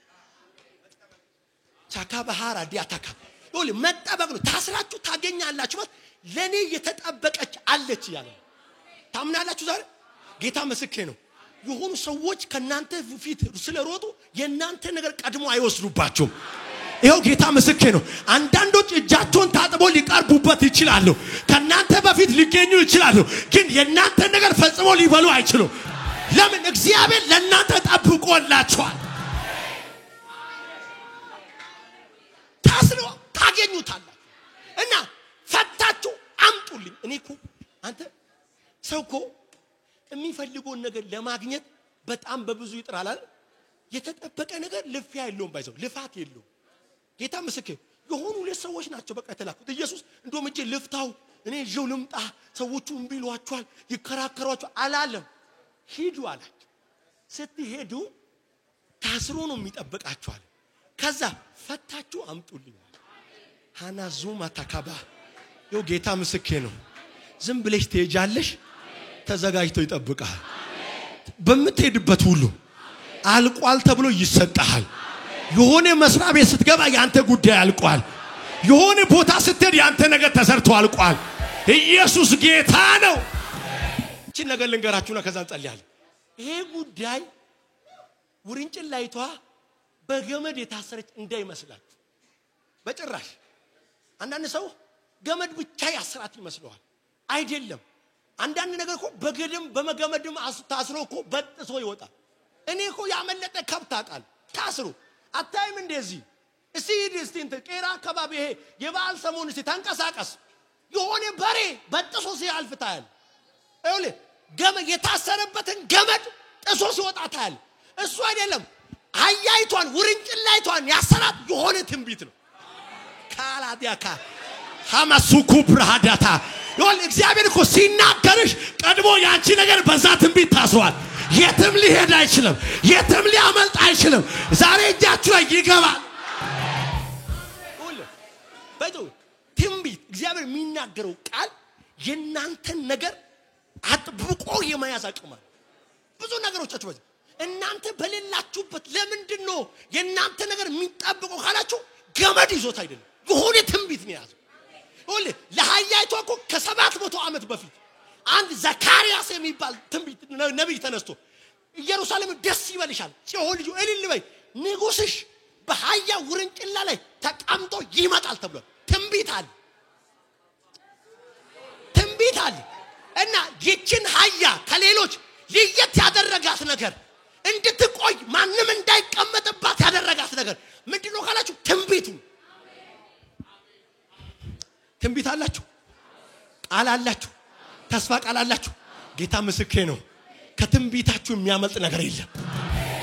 ቻካ ባህራ ዲያታካ ኦሌ መጠበቅ ነው ታስራችሁ ታገኛላችሁ ለኔ የተጠበቀች አለች ያለ ታምናላችሁ ዛሬ ጌታ መስክሬ ነው የሆኑ ሰዎች ከናንተ ፊት ስለሮጡ የናንተ ነገር ቀድሞ አይወስዱባቸውም ይሄው ጌታ መስክሬ ነው አንዳንዶች እጃቸውን ታጥቦ ሊቀርቡበት ይችላሉ ከናንተ በፊት ሊገኙ ይችላሉ ግን የናንተ ነገር ፈጽሞ ሊበሉ አይችሉም ለምን እግዚአብሔር ለናንተ ጠብቆላችኋል ታስሮ ታገኙታላችሁ እና ፈታችሁ አምጡልኝ እኔኮ አንተ ሰውኮ የሚፈልገው ነገር ለማግኘት በጣም በብዙ ይጥራል የተጠበቀ ነገር ልፊያ የለውም ባይዘው ልፋት የለውም ጌታ ምስክር የሆኑ ለሰዎች ናቸው በቃ ተላኩት ኢየሱስ እንደውም እጄ ልፍታው እኔ ጆ ልምጣ ሰዎቹ እንቢሏቸዋል ይከራከሯቸው አላለም ሂዱ አላችሁ ስትሄዱ ታስሮ ነው የሚጠብቃችኋል ከዛ ፈታችሁ አምጡልኝ ሃናዙማ ተካባ ይው ጌታ ምስክር ነው ዝም ብለሽ ትሄጃለሽ ተዘጋጅቶ ይጠብቃል በመትሄድበት ሁሉ አልቋል ተብሎ ይሰጣል የሆነ መስሪያ ቤት ስትገባ ያንተ ጉዳይ አልቋል የሆነ ቦታ ስትሄድ ያንተ ነገር ተሰርቶ አልቋል ኢየሱስ ጌታ ነው እቺ ነገር ልንገራችሁና ከዛ እንጸልያለን ይሄ ጉዳይ ውርንጭላይቷ በገመድ የታሰረች እንዳይመስላችሁ በጭራሽ አንዳንድ ሰው ገመድ ብቻ ያስራት ይመስለዋል አይደለም አንዳንድ ነገር እኮ በገደም በመገመድም ታስሮ እኮ በጥሶ ይወጣል እኔ እኮ ያመለጠ ከብት አቃል ታስሮ አታይም እንደዚህ እስቲ እንት ቄራ አካባቢ ይሄ የበዓል ሰሞን እስቲ ተንቀሳቀስ የሆነ በሬ በጥሶ ሲያልፍታል አይውል ገመድ የታሰረበትን ገመድ ጥሶ ሲወጣታል እሱ አይደለም አያይቷን ውርንጭላይቷን ያሰራት የሆነ ትንቢት ነው ካላዲያካ ሐማሱኩ ብራዳታ ይሁን እግዚአብሔር እኮ ሲናገርሽ ቀድሞ ያንቺ ነገር በዛ ትንቢት ታስሯል የትም ሊሄድ አይችልም የትም ሊያመልጥ አይችልም ዛሬ እጃችሁ ላይ ይገባል ሁሉ በሉ ትንቢት እግዚአብሔር የሚናገረው ቃል የናንተን ነገር አጥብቆ የማያዝ አቅም አለ ብዙ ነገሮቻችሁ በዚህ እናንተ በሌላችሁበት ለምንድን ነው የናንተ ነገር የሚጣበቀው ካላችሁ ገመድ ይዞት አይደለም የሆነ ትንቢት ነው ያዘው ሁሉ ለሃያይቷ እኮ ከ700 ዓመት በፊት አንድ ዘካርያስ የሚባል ትንቢት ነብይ ተነስቶ ኢየሩሳሌም ደስ ይበልሻል ጽዮን ልጅ እልል በይ ንጉስሽ በሃያ ውርንጭላ ላይ ተቀምጦ ይመጣል ተብሏል ትንቢት አለ እና ይችን ሃያ ከሌሎች ለየት ያደረጋት ነገር እንድትቆይ ማንንም እንዳይቀመጥባት ያደረጋት ነገር ምንድነው ካላችሁ ትንቢት አላችሁ ቃል አላችሁ ተስፋ ቃል አላችሁ ጌታ ምስክሬ ነው ከትንቢታችሁ የሚያመልጥ ነገር የለም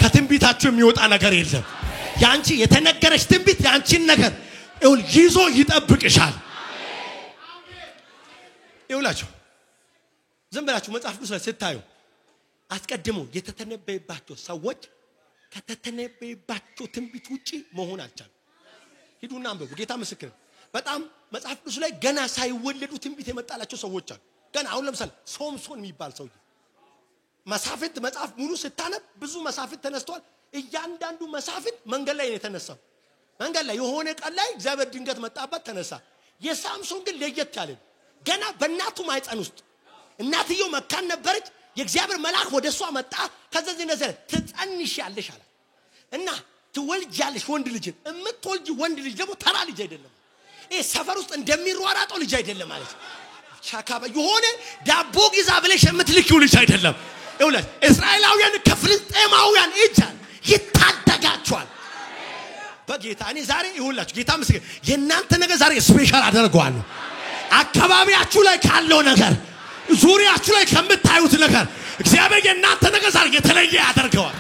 ከትንቢታችሁ የሚወጣ ነገር የለም ያንቺ የተነገረሽ ትንቢት ያንቺን ነገር ይዞ ይጠብቅሻል ይውላችሁ ዝም ብላችሁ መጽሐፍ ቅዱስ ላይ ስታዩ አስቀድሞ የተተነበየባቸው ሰዎች ከተተነበየባቸው ትንቢት ውጪ መሆን አልቻሉ ሂዱና አንብቡ ጌታ ምስክሬ በጣም መጽሐፍ ቅዱስ ላይ ገና ሳይወለዱ ትንቢት የመጣላቸው ሰዎች አሉ ገና አሁን ለምሳሌ ሶምሶን የሚባል ሰው መሳፍንት መጽሐፍ ሙሉ ስታነብ ብዙ መሳፍንት ተነስተዋል እያንዳንዱ መሳፍንት መንገድ ላይ ነው የተነሳው መንገድ ላይ የሆነ ቀን ላይ እግዚአብሔር ድንገት መጣበት ተነሳ የሳምሶን ግን ለየት ያለ ገና በእናቱ ማይፀን ውስጥ እናትየው መካን ነበረች የእግዚአብሔር መልአክ ወደሷ መጣ ከዚህ ነገር ትጸንሻለሽ አለ እና ትወልጃለሽ ወንድ ልጅ እምትወልጂ ወንድ ልጅ ደግሞ ተራ ልጅ አይደለም ይሄ ሰፈር ውስጥ እንደሚሯሯጠው ልጅ አይደለም ማለት ሻካባ የሆነ ዳቦ ግዛ ብለሽ የምትልኪው ልጅ አይደለም ይውላል እስራኤላውያን ከፍልስጤማውያን እጃን ይታደጋቸዋል በጌታ እኔ ዛሬ ይውላችሁ ጌታ ምስክር የናንተ ነገር ዛሬ ስፔሻል አደርገዋለሁ አካባቢያችሁ ላይ ካለው ነገር ዙሪያችሁ ላይ ከምታዩት ነገር እግዚአብሔር የናንተ ነገር ዛሬ የተለየ ያደርገዋል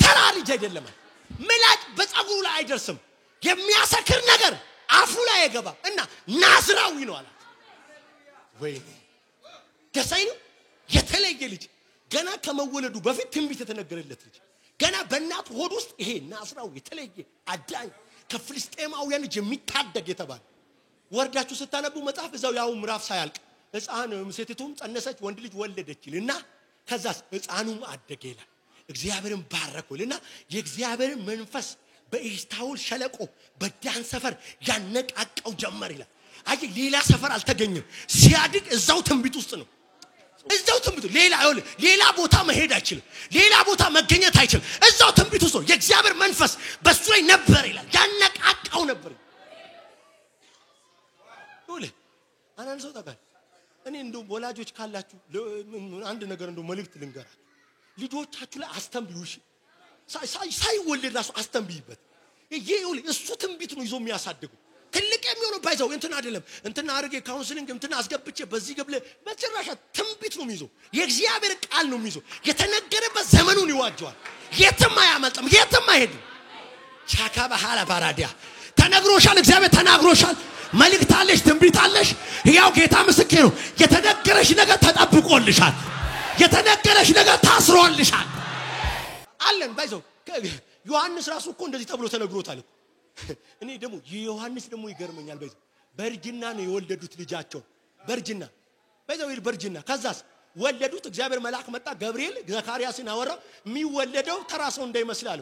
ተራ ልጅ አይደለም ምላጭ በፀጉሩ ላይ አይደርስም የሚያሰክር ነገር አፉ ላይ አይገባ እና ናዝራዊ ነው አለ ወይ ደሳይኑ የተለየ ልጅ ገና ከመወለዱ በፊት ትንቢት የተነገረለት ልጅ ገና በእናቱ ሆድ ውስጥ ይሄ ናዝራዊ የተለየ አዳኝ ከፍልስጤማውያን ልጅ የሚታደግ የተባለ ወርዳችሁ ስታነቡ መጽሐፍ እዛው ያው ምዕራፍ ሳያልቅ ሕፃን ሴቲቱም ጸነሰች ወንድ ልጅ ወለደችልና ከዛስ ሕፃኑም አደገ ይላል እግዚአብሔርን ባረከውልና የእግዚአብሔር መንፈስ በኢስታውል ሸለቆ በዳን ሰፈር ያነቃቀው ጀመር ይላል አይ ሌላ ሰፈር አልተገኘም ሲያድግ እዛው ትንቢት ውስጥ ነው እዛው ትንቢት ሌላ ቦታ መሄድ አይችልም ሌላ ቦታ መገኘት አይችልም እዛው ትንቢት ውስጥ የእግዚአብሔር መንፈስ በሱ ላይ ነበር ይላል ያነቃቀው ነበር አናን ሰው ታውቃለህ እኔ እንደው ወላጆች ካላችሁ አንድ ነገር እንደው መልእክት ልንገራችሁ ልጆቻችሁ ላይ አስተምቢውሽ ሳይወለድ ራሱ አስተምቢበት ይሄው እሱ ትንቢት ነው ይዞ የሚያሳድገው ትልቅ የሚሆነው ባይዘው እንትና አይደለም እንትና አርጌ ካውንስሊንግ እንትና አስገብቼ በዚህ ገብለ መጨረሻ ትንቢት ነው የሚይዘው የእግዚአብሔር ቃል ነው የሚይዘው የተነገረበት ዘመኑን ይዋጀዋል የትም አያመልጥም የትም አይሄድም ቻካ በኋላ ባራዲያ ተነግሮሻል እግዚአብሔር ተናግሮሻል መልእክት አለሽ ትንቢት አለሽ ያው ጌታ ምስክር ነው የተነገረሽ ነገር ተጠብቆልሻል የተነገረሽ ነገር ታስሮልሻል አለን ባይዘው ዮሐንስ ራሱ እኮ እንደዚህ ተብሎ ተነግሮታል እኔ ደግሞ ዮሐንስ ደግሞ ይገርመኛል ባይዘው በርጅና ነው የወለዱት ልጃቸው በርጅና ባይዘው በርጅና ከዛስ ወለዱት እግዚአብሔር መልአክ መጣ ገብርኤል ዘካርያስን አወራው የሚወለደው ተራሰው እንዳይመስላል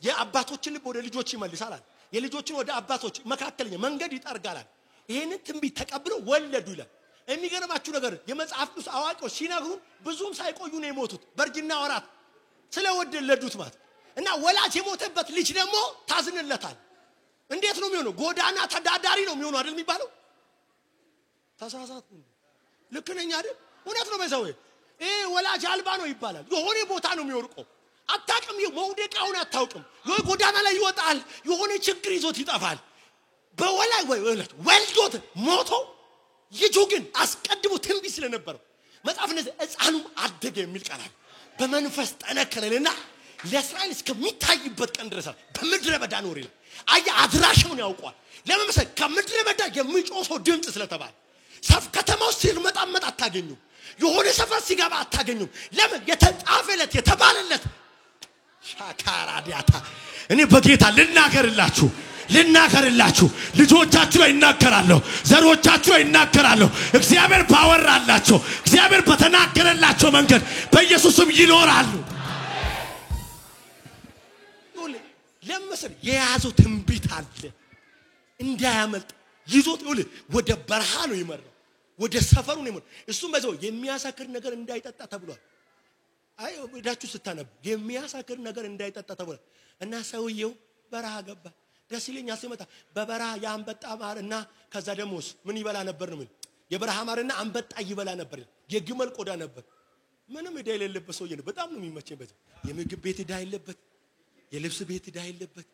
የአባቶችን ልብ ወደ ልጆች ይመልሳል የልጆችን ወደ አባቶች መካከለኛ መንገድ ይጠርጋል ይሄንን ትንቢት ተቀብለው ወለዱ ይላል የሚገርማችሁ ነገር የመጽሐፍ ቅዱስ አዋቂዎች ሲነግሩን ብዙም ሳይቆዩ ነው የሞቱት በርጅና ወራት ስለወለዱት ማለት እና ወላጅ የሞተበት ልጅ ደግሞ ታዝንለታል እንዴት ነው የሚሆነው ጎዳና ተዳዳሪ ነው የሚሆነው አይደል የሚባለው ተሳሳቱ ልክ ነኝ አይደል እውነት ነው በዛው ወላጅ አልባ ነው ይባላል የሆነ ቦታ ነው የሚወርቀው አታውቅም መውደቃውን አታውቅም ጎዳና ላይ ይወጣል የሆነ ችግር ይዞት ይጠፋል በወላጅ ወልዶት ሞቶ ልጁ ግን አስቀድሞ ትንቢት ስለነበረው መጽሐፍ እንደዚህ ሕፃኑ አደገ የሚል ቃል አለ በመንፈስ ጠነከረና ለእስራኤል እስከሚታይበት ቀን ድረስ በመድረ በዳ ኖር ይላል አያ አድራሻውን ያውቋል ለምን ከምድረ በዳ የሚጮሰው ድምጽ ስለተባለ ሰፍ ከተማው ሲርመጣመጥ አታገኙ የሆነ ሰፈር ሲገባ አታገኙ ለምን የተጻፈለት የተባለለት ሻካራዲያታ እኔ በጌታ ልናገርላችሁ ልጆቻችሁ ላይ እናገራለሁ ዘሮቻችሁ ላይ እናገራለሁ እግዚአብሔር ባወራላቸው እግዚአብሔር በተናገረላቸው መንገድ በኢየሱስም ይኖራሉ ለምስል የያዘው ትንቢት አለ እንዳያመልጥ ይዞት ወደ በረሃ ነው ይመራው ወደ ሰፈሩ ነው ይመራው እሱም በዛው የሚያሳክር ነገር እንዳይጠጣ ተብሏል አይ ወዳችሁ ስታነብ የሚያሳክር ነገር እንዳይጠጣ ተብሏል እና ሰውየው በረሃ ገባ ደስ ይለኛል ሲመጣ በበረሃ ያንበጣ ማርና ከዛ ደሞስ ምን ይበላ ነበር ነው የበረሃ ማርና አንበጣ ይበላ ነበር የግመል ቆዳ ነበር ምንም እዳ የሌለበት ሰውዬ ነው በጣም ነው የሚመቸበት የምግብ ቤት እዳ የሌለበት የልብስ ቤት እዳ የሌለበት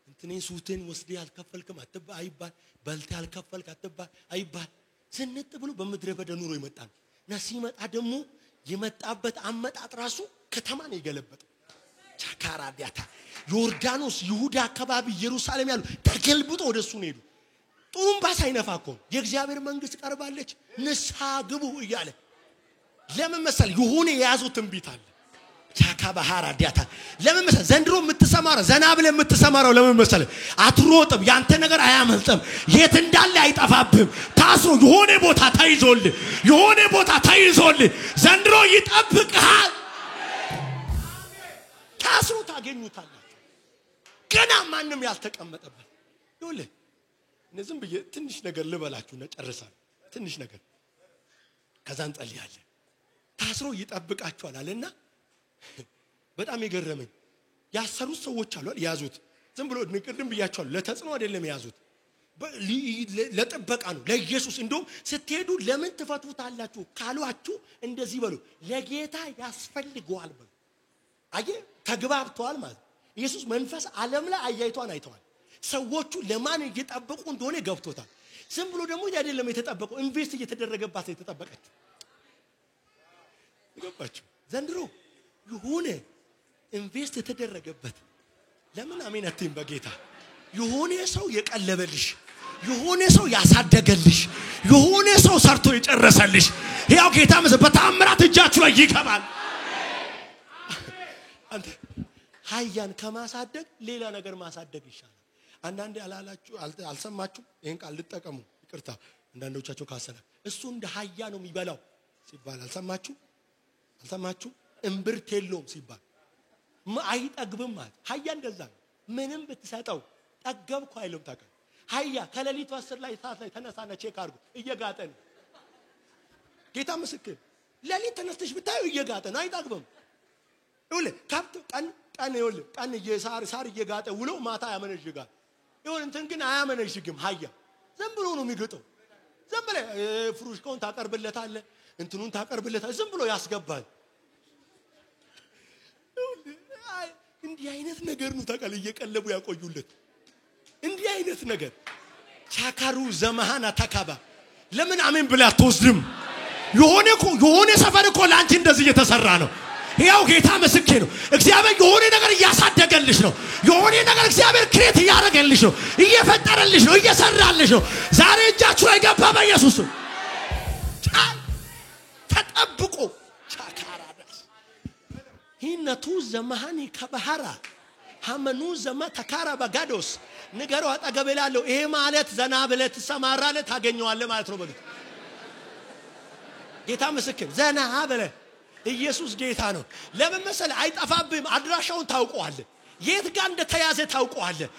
እንትኔን ሱቴን ወስዴ አልከፈልክም አትባ አይባል በልቴ አልከፈልክ አትባ አይባል ዝንጥ ብሎ በመድረ በዳ ኑሮ ይመጣል እና ሲመጣ ደግሞ የመጣበት አመጣጥ ራሱ ከተማን ይገለበጥ ቻካራዲያታ ዮርዳኖስ ይሁዳ አካባቢ ኢየሩሳሌም ያሉ ተገልብጦ ወደሱ ነው ሄዱ ጡምባ ሳይነፋኮ የእግዚአብሔር መንግስት ቀርባለች ንስሐ ግቡ እያለ ለምን መሰል ይሁን የያዙ ትንቢት አለ ቻካባሃራዲያታ ለምን መሰል ዘንድሮ የምትሰማራው ዘናብለ የምትሰማራው ለምን መሰል አትሮጥም ያንተ ነገር አያመልጥም የት እንዳለ አይጠፋብም ታስሮ የሆነ ቦታ ታይዞል ዘንድሮ ይጠብቅሃል ታስሮ ታገኙታል ገና ማንንም ያልተቀመጠበት ይኸውልህ እነዚህም በየ ትንሽ ነገር ልበላችሁና ጨርሳለሁ ትንሽ ነገር ከዛን እንጸልያለን ታስሮ ይጠብቃችኋል አለና በጣም ይገረመኝ ያሰሩት ሰዎች አሉ ያዙት ዝም ብሎ ንቅድም ብያችኋል ለተጽኖ አይደለም ያዙት ለጥበቃ ነው ለኢየሱስ እንደውም ስትሄዱ ለምን ትፈቱታላችሁ ካሏችሁ እንደዚህ በሉ ለጌታ ያስፈልገዋል በሉ አየ ተግባብቷል ማለት ኢየሱስ መንፈስ ዓለም ላይ አያይቷን አይተዋል ሰዎቹ ለማን እየተጠበቁ እንደሆነ ገብቶታል ዝም ብሎ ደግሞ አይደለም የተጠበቀው ኢንቨስት እየተደረገባት የተጠበቀች ይገባችሁ ዘንድሮ ይሁን ኢንቨስት የተደረገበት ለምን አሜን አትይም በጌታ ይሁን ሰው የቀለበልሽ ይሁን ሰው ያሳደገልሽ ይሁን ሰው ሰርቶ የጨረሰልሽ ያው ጌታ በተአምራት እጃችሁ ላይ ይገባል አንተ ሃያን ከማሳደግ ሌላ ነገር ማሳደግ ይሻላል አንዳንዴ አላላችሁ አልሰማችሁ ይሄን ቃል ልጠቀሙ ይቅርታ አንዳንዶቻችሁ ካሰለ እሱ እንደ ሃያ ነው የሚበላው ሲባል አልሰማችሁ እምብርት የለውም ሲባል አይጠግብም ማለት ሃያ እንደዛ ምንም ብትሰጠው ጠገብኩ አይልም ታውቃለህ ሃያ ከሌሊቱ 10 ላይ ሰዓት ላይ ተነሳና ቼክ አድርጉ እየጋጠን ጌታ ምስክር ሌሊት ተነስተሽ ብታዩ እየጋጠን አይጠግብም ይኸውልህ ካብት ቀን የሳር እየጋጠ ውሎ ማታ ያመነዥጋል ይሁን እንትን ግን አያመነዥግም ሃያ ዝም ብሎ ነው የሚገጠው ዝም ብለ ፍሩሽኮን ታቀርብለታለ እንትኑን ታቀርብለታለ ዝም ብሎ ያስገባል እንዲህ አይነት ነገር ነው ታውቃለህ እየቀለቡ ያቆዩለት እንዲህ አይነት ነገር ቻካሩ ዘመሃና ተካባ ለምን አሜን ብላ አትወስድም የሆነ ሰፈር እኮ ላንቺ እንደዚህ እየተሰራ ነው ያው ጌታ መስክሬ ነው እግዚአብሔር የሆነ ነገር ያሳደገልሽ ነው የሆነ ነገር እግዚአብሔር ክሬት ያደርገልሽ ነው እየፈጠረልሽ ነው እየሰራልሽ ነው ዛሬ እጃችሁ ላይ ገባ በኢየሱስ ተጠብቆ ቻካራዳስ ሂነቱ ዘመሃኒ ከባህራ ሐመኑ ዘማ ተካራ በጋዶስ ንገሩ አጠገበላለው ይሄ ማለት ዘና ብለ ተሰማራለ ታገኘዋለ ማለት ነው በሉት ጌታ ምስክር ዘና በለ ኢየሱስ ጌታ ነው ለምን መሰለ አይጠፋብህም አድራሻውን ታውቀዋለህ የት ጋር እንደተያዘ ታውቀዋለህ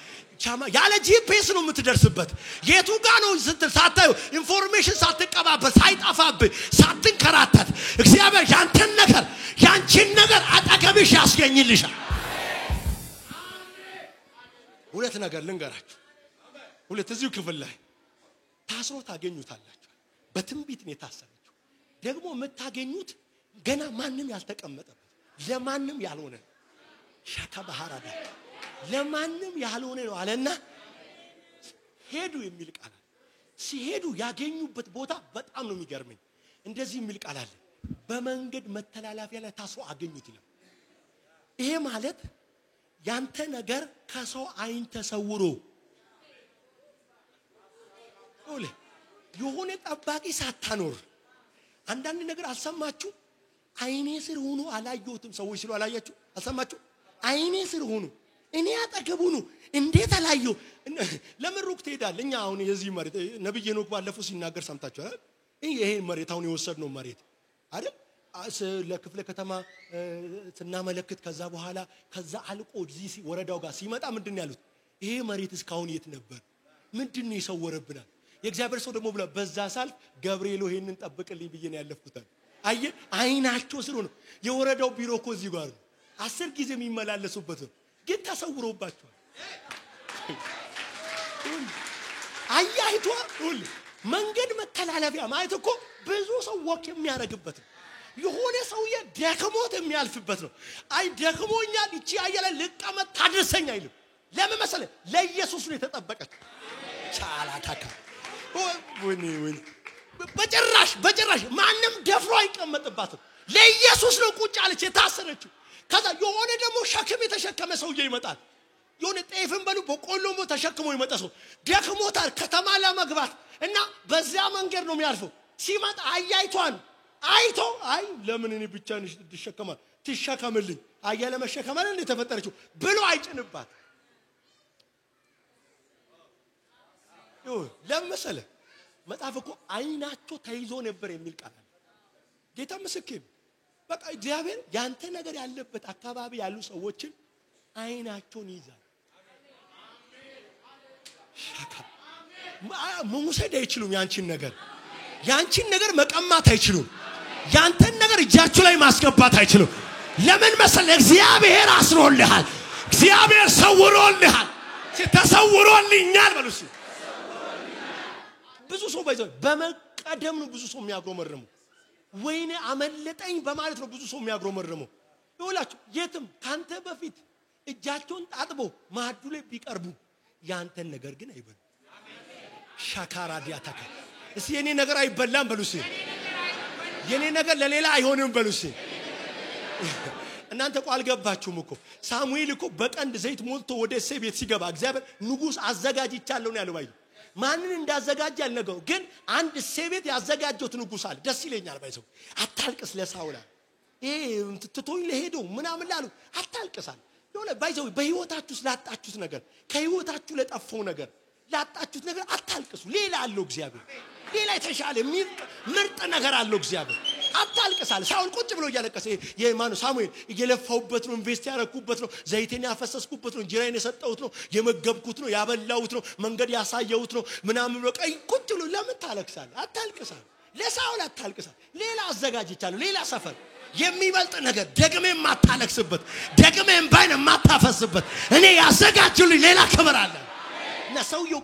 ያለ ጂፒኤስ ነው የምትደርስበት የቱ ጋር ነው ሳታዩ ኢንፎርሜሽን ሳትቀባበት ሳይጠፋብህ ሳትንከራተት እግዚአብሔር ያንቺን ነገር አጠገብሽ ያስገኝልሻል ሁለት ነገር ልንገራችሁ ሁለት እዚሁ ክፍል ላይ ታስሮ ታገኙታላችሁ በትንቢት ነው የታሰረችው ደግሞ የምታገኙት ገና ማንንም ያልተቀመጠበት ለማንንም ያልሆነ ሻካ ባህራዳ ለማንንም ያልሆነ ነው አለና ሄዱ የሚል ቃል ሲሄዱ ያገኙበት ቦታ በጣም ነው የሚገርመኝ እንደዚህ የሚል ቃል አለ በመንገድ መተላለፊያ ላይ ታስሮ አገኙት ይላል ይሄ ማለት ያንተ ነገር ከሰው አይን ተሰውሮ የሆነ ጠባቂ ሳታኖር አንዳንድ ነገር አልሰማችሁ አይኔ ስር ሆኖ አላየሁትም ሰዎች ሲሉ አላያችሁ አልሰማችሁ አይኔ ስር ሆኖ እኔ አጠገቡ ነው እንዴት አላየው ለምን ሩቅ ትሄዳለህ እኛ አሁን የዚህ መሬት ነብይ ሄኖክ ባለፈው ሲናገር ሰምታችኋል ይሄ መሬት አሁን የወሰድነው መሬት አይደል ለክፍለ ከተማ ስናመለክት ከዛ በኋላ ከዛ አልቆ እዚህ ወረዳው ጋር ሲመጣ ምንድነው ያሉት ይሄ መሬት እስካሁን የት ነበር ምንድነው ይሰወረብናል የእግዚአብሔር ሰው ደግሞ ብላ በዛ ሳልፍ ገብርኤል ይሄንን ጠብቅልኝ ብዬ ነው ያለፍኩታል አየ አይናቸው ስሩ ነው የወረዳው ቢሮ እኮ እዚህ ጋር ነው 10 ጊዜ የሚመላለሱበት ነው ግን ተሰውሮባቸዋል አያይቷ መንገድ መተላለፊያ ማለት እኮ ብዙ ሰው ወክ የሚያረግበት ነው የሆነ ሰውዬ ደክሞት የሚያልፍበት ነው አይ ደክሞኛል እቺ አየለ ልቀመጥ ታድርሰኝ አይልም ለምን መሰለ ለኢየሱስ ነው የተጠበቀች ቻላታካ ወኒ በጭራሽ ማንም ደፍሮ አይቀመጥባትም ለኢየሱስ ነው ቁጭ አለች የታሰረችው ከዛ የሆነ ደግሞ ሸክም የተሸከመ ሰውዬ ይመጣል የሆነ ጤፍን በሉ በቆሎሞ ተሸክሞ ይመጣ ሰው ደክሞታል ከተማ ለመግባት እና በዛ መንገድ ነው የሚያልፈው ሲመጣ አያይቷን አይቶ አይ ለምን እኔ ብቻ ነሽ ትሸከምልኝ አያለ መሸከማን እንደ ተፈጠረችው ብሎ አይጭንባት ለምን መሰለ መጣፍ እኮ አይናቸው ተይዞ ነበር የሚል ቃል ጌታ ምስክር በቃ እግዚአብሔር ያንተ ነገር ያለበት አካባቢ ያሉ ሰዎችን አይናቸውን ይዛል ሻካ ሙሙሰድ አይችሉም ያንቺን ነገር መቀማት አይችሉም ያንተን ነገር እጃችሁ ላይ ማስገባት አይችሉም ለምን መሰለ እግዚአብሔር አስሮልሃል እግዚአብሔር ሰውሮልሃል ተሰውሮልኛል በሉስ ብዙ ሰው ባይዘው በመቀደም ነው ብዙ ሰው የሚያግሮመርሙ ወይኔ አመለጠኝ በማለት ነው ብዙ ሰው የሚያግሮመርሙ ይውላችሁ የትም ካንተ በፊት እጃቸውን ጣጥቦ ማዱ ላይ ቢቀርቡ ያንተን ነገር ግን አይበሉ ሻካራ ዲያታካ እስቲ የኔ ነገር አይበላም በሉስ የኔ ነገር ለሌላ አይሆንም በሉስ እናንተ ቋል ገባችሁም እኮ ሳሙኤል እኮ በቀንድ ዘይት ሞልቶ ወደ እሴ ቤት ሲገባ እግዚአብሔር ንጉስ አዘጋጅቻለሁ ነው ያለው ባይ ማንን እንዳዘጋጀ አልነገው ግን አንድ እሴ ቤት ያዘጋጀው ንጉስ አለ ደስ ይለኛል ባይሰው አታልቅስ ለሳውላ ትቶኝ ለሄዶ ምናምን ላሉ አታልቅሳል የሆነ ባይዘው በህይወታችሁ ስላጣችሁት ነገር ከህይወታችሁ ለጠፋው ነገር ላጣችሁት ነገር አታልቅሱ ሌላ አለው እግዚአብሔር ሌላ የተሻለ ምርጥ ነገር አለው እግዚአብሔር አታልቅሳል ሳውል ቁጭ ብሎ ያለቀሰ የማኑ ሳሙኤል እየለፋውበት ነው ኢንቨስት ያረኩበት ነው ዘይቴን ያፈሰስኩበት ነው እንጀራዬን የሰጠሁት ነው የመገብኩት ነው ያበላሁት ነው መንገድ ያሳየሁት ነው ምናምን ነው ቀይ ቁጭ ብሎ ለምን ታለቅሳል አታልቅሳል ለሳውል አታልቅሳል ሌላ አዘጋጅቻለሁ ሌላ ሰፈር የሚበልጥ ነገር ደግሜ ማታለቅስበት ደግሜ እንባይን ማታፈስበት እኔ ያዘጋጅልኝ ሌላ ክብር አለ እና ሰውየው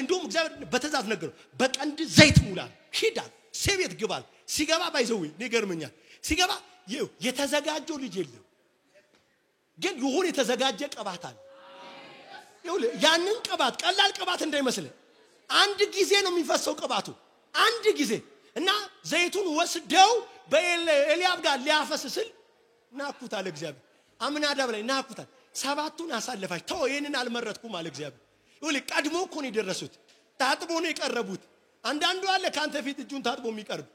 እንደውም እግዚአብሔር በተዛዝ ነገር በቀንድ ዘይት ሙላል ሂዳል ሰቤት ግባል ሲገባ ባይዘው ንገርመኛል ሲገባ የተዘጋጀው ልጅ የለም ግን ይሁን የተዘጋጀ ቅባት አለ ያንን ቅባት ቀላል ቅባት እንዳይመስል አንድ ጊዜ ነው የሚፈሰው ቅባቱ አንድ ጊዜ እና ዘይቱን ወስደው በኤልያብ ጋር ሊያፈስስል ናኩታል እግዚአብሔር አምናዳብ ላይ ናኩታል ሰባቱን አሳለፋች ተው ይሄንን አልመረጥኩም አለ እግዚአብሔር ቀድሞ እኮ ነው የደረሱት ታጥቦ ነው የቀረቡት አንዳንዱ አለ ካንተ ፊት እጁን ታጥቦ የሚቀርብ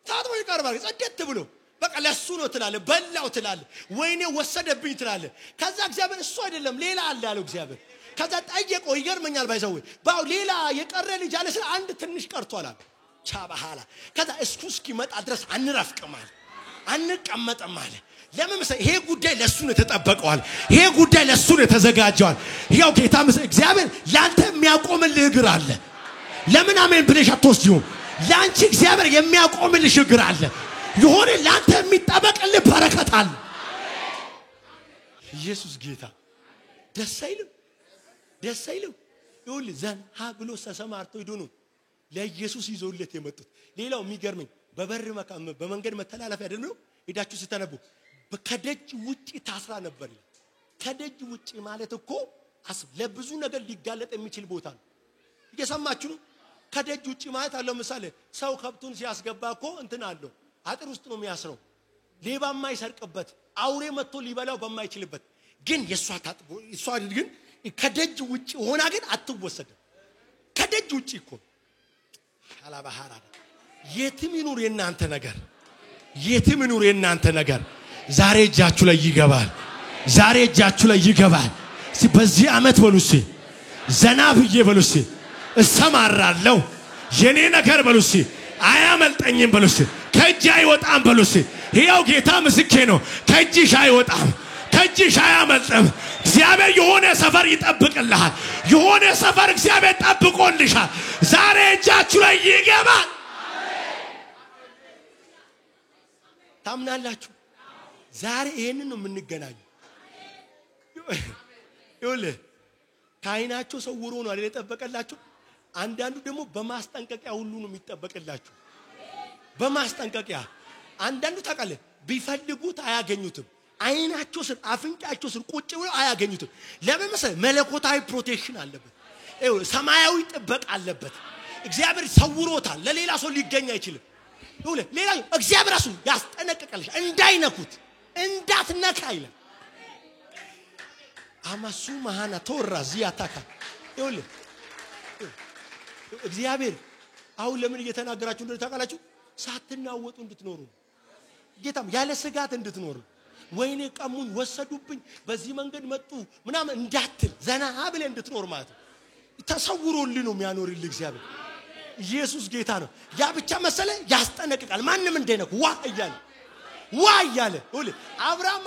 ታጥቦ ይቀርባል ጸደት ብሎ በቃ ለሱ ነው ትላለ በላው ትላለ ወይኔ ወሰደብኝ ትላለ ከዛ እግዚአብሔር እሱ አይደለም ሌላ አለ ያለው እግዚአብሔር ከዛ ጠየቀው ይገርመኛል ባይዘው ባው ሌላ የቀረ ልጅ አለ አንድ ትንሽ ቀርቷል ቻባሃላ ከዛ እስኪመጣ ድረስ አንረፍቅም አለ አንቀመጥም አለ ለምን መሰለህ ይሄ ጉዳይ ለሱ ነው ተጠበቀዋል ይሄ ጉዳይ ለሱ ነው ተዘጋጀዋል ይሄው ጌታ እግዚአብሔር ላንተ የሚያቆምልህ እግር አለ ለምን አሜን ብለሽ አትወስጂው ላንቺ እግዚአብሔር የሚያቆምልሽ እግር አለ ይሆነ ላንተ የሚጠበቅልህ በረከት አለ ኢየሱስ ጌታ ደስ አይልም ይሁን ዘን ሀ ብሎ ተሰማርቶ ይዱኑ ለኢየሱስ ይዘውለት የመጡት ሌላው የሚገርመኝ በበር መካም በመንገድ መተላለፍ አይደለም ሄዳችሁ ስተነቡ ከደጅ ውጪ ታስራ ነበር ከደጅ ውጪ ማለት እኮ ለብዙ ነገር ሊጋለጥ የሚችል ቦታ ነው እየሰማችሁ ነው ከደጅ ውጪ ማለት አለው ምሳሌ ሰው ከብቱን ሲያስገባ እኮ እንትን አለው አጥር ውስጥ ነው የሚያስረው ሌባ የማይሰርቅበት አውሬ መጥቶ ሊበላው በማይችልበት ግን የሷ ታጥቦ እሷ ግን ከደጅ ውጪ ሆና ግን አትወሰድም ከደጅ ውጪ እኮ አላባሃራ የትም ይኑር የናንተ ነገር ዛሬ እጃችሁ ላይ ይገባል በዚህ አመት በሉሲ ዘና ብዬ በሉሲ እሰማራለሁ የኔ ነገር በሉሲ አያመልጠኝም በሉሲ ከእጅ አይወጣም በሉሲ ይሄው ጌታ ምስክሬ ነው ከእጅሽ አይወጣም ከእጅሽ አያመልጥም እግዚአብሔር የሆነ ሰፈር ይጠብቅልሃል የሆነ ሰፈር እግዚአብሔር ጠብቆልሻል ዛሬ እጃችሁ ላይ ይገባል ታምናላችሁ ዛሬ ይሄንን ነው የምንገናኘው ይውል ካይናቸው ሰውሮ ነው አይደል ተጠበቀላችሁ አንዳንዱ ደግሞ በማስጠንቀቂያ ሁሉ ነው የሚጠበቅላችሁ በማስጠንቀቂያ አንዳንዱ ታቃለ ቢፈልጉት አያገኙትም አይናቸው ስር አፍንጫቸው ስር ቁጭ ብለው አያገኙትም ለምን መሰለ መለኮታዊ ፕሮቴክሽን አለበት ይኸው ሰማያዊ ጥበቃ አለበት እግዚአብሔር ሰውሮታል ለሌላ ሰው ሊገኝ አይችልም ይሁን ሌላ እግዚአብሔር ራሱ ያስጠነቅቃልሽ እንዳይነኩት እንዳትነካ ይላል አማሱ ማሃና ተወራዚ ያታካ ይሁን እግዚአብሔር አሁን ለምን እየተናገራችሁ እንደሆነ ታውቃላችሁ ሳትናወጡ እንድትኖሩ ጌታም ያለ ስጋት እንድትኖሩ ወይኔ ቀሙኝ ወሰዱብኝ በዚህ መንገድ መጡ ምናምን እንዳትል ዘና ብለ እንድትኖር ማለት ተሰውሮልኝ ነው የሚያኖርልህ እግዚአብሔር ኢየሱስ ጌታ ነው ያ ብቻ መሰለ ያስጠነቅቃል ማንንም እንደነኩ ዋ እያለ ሁሉ አብርሃም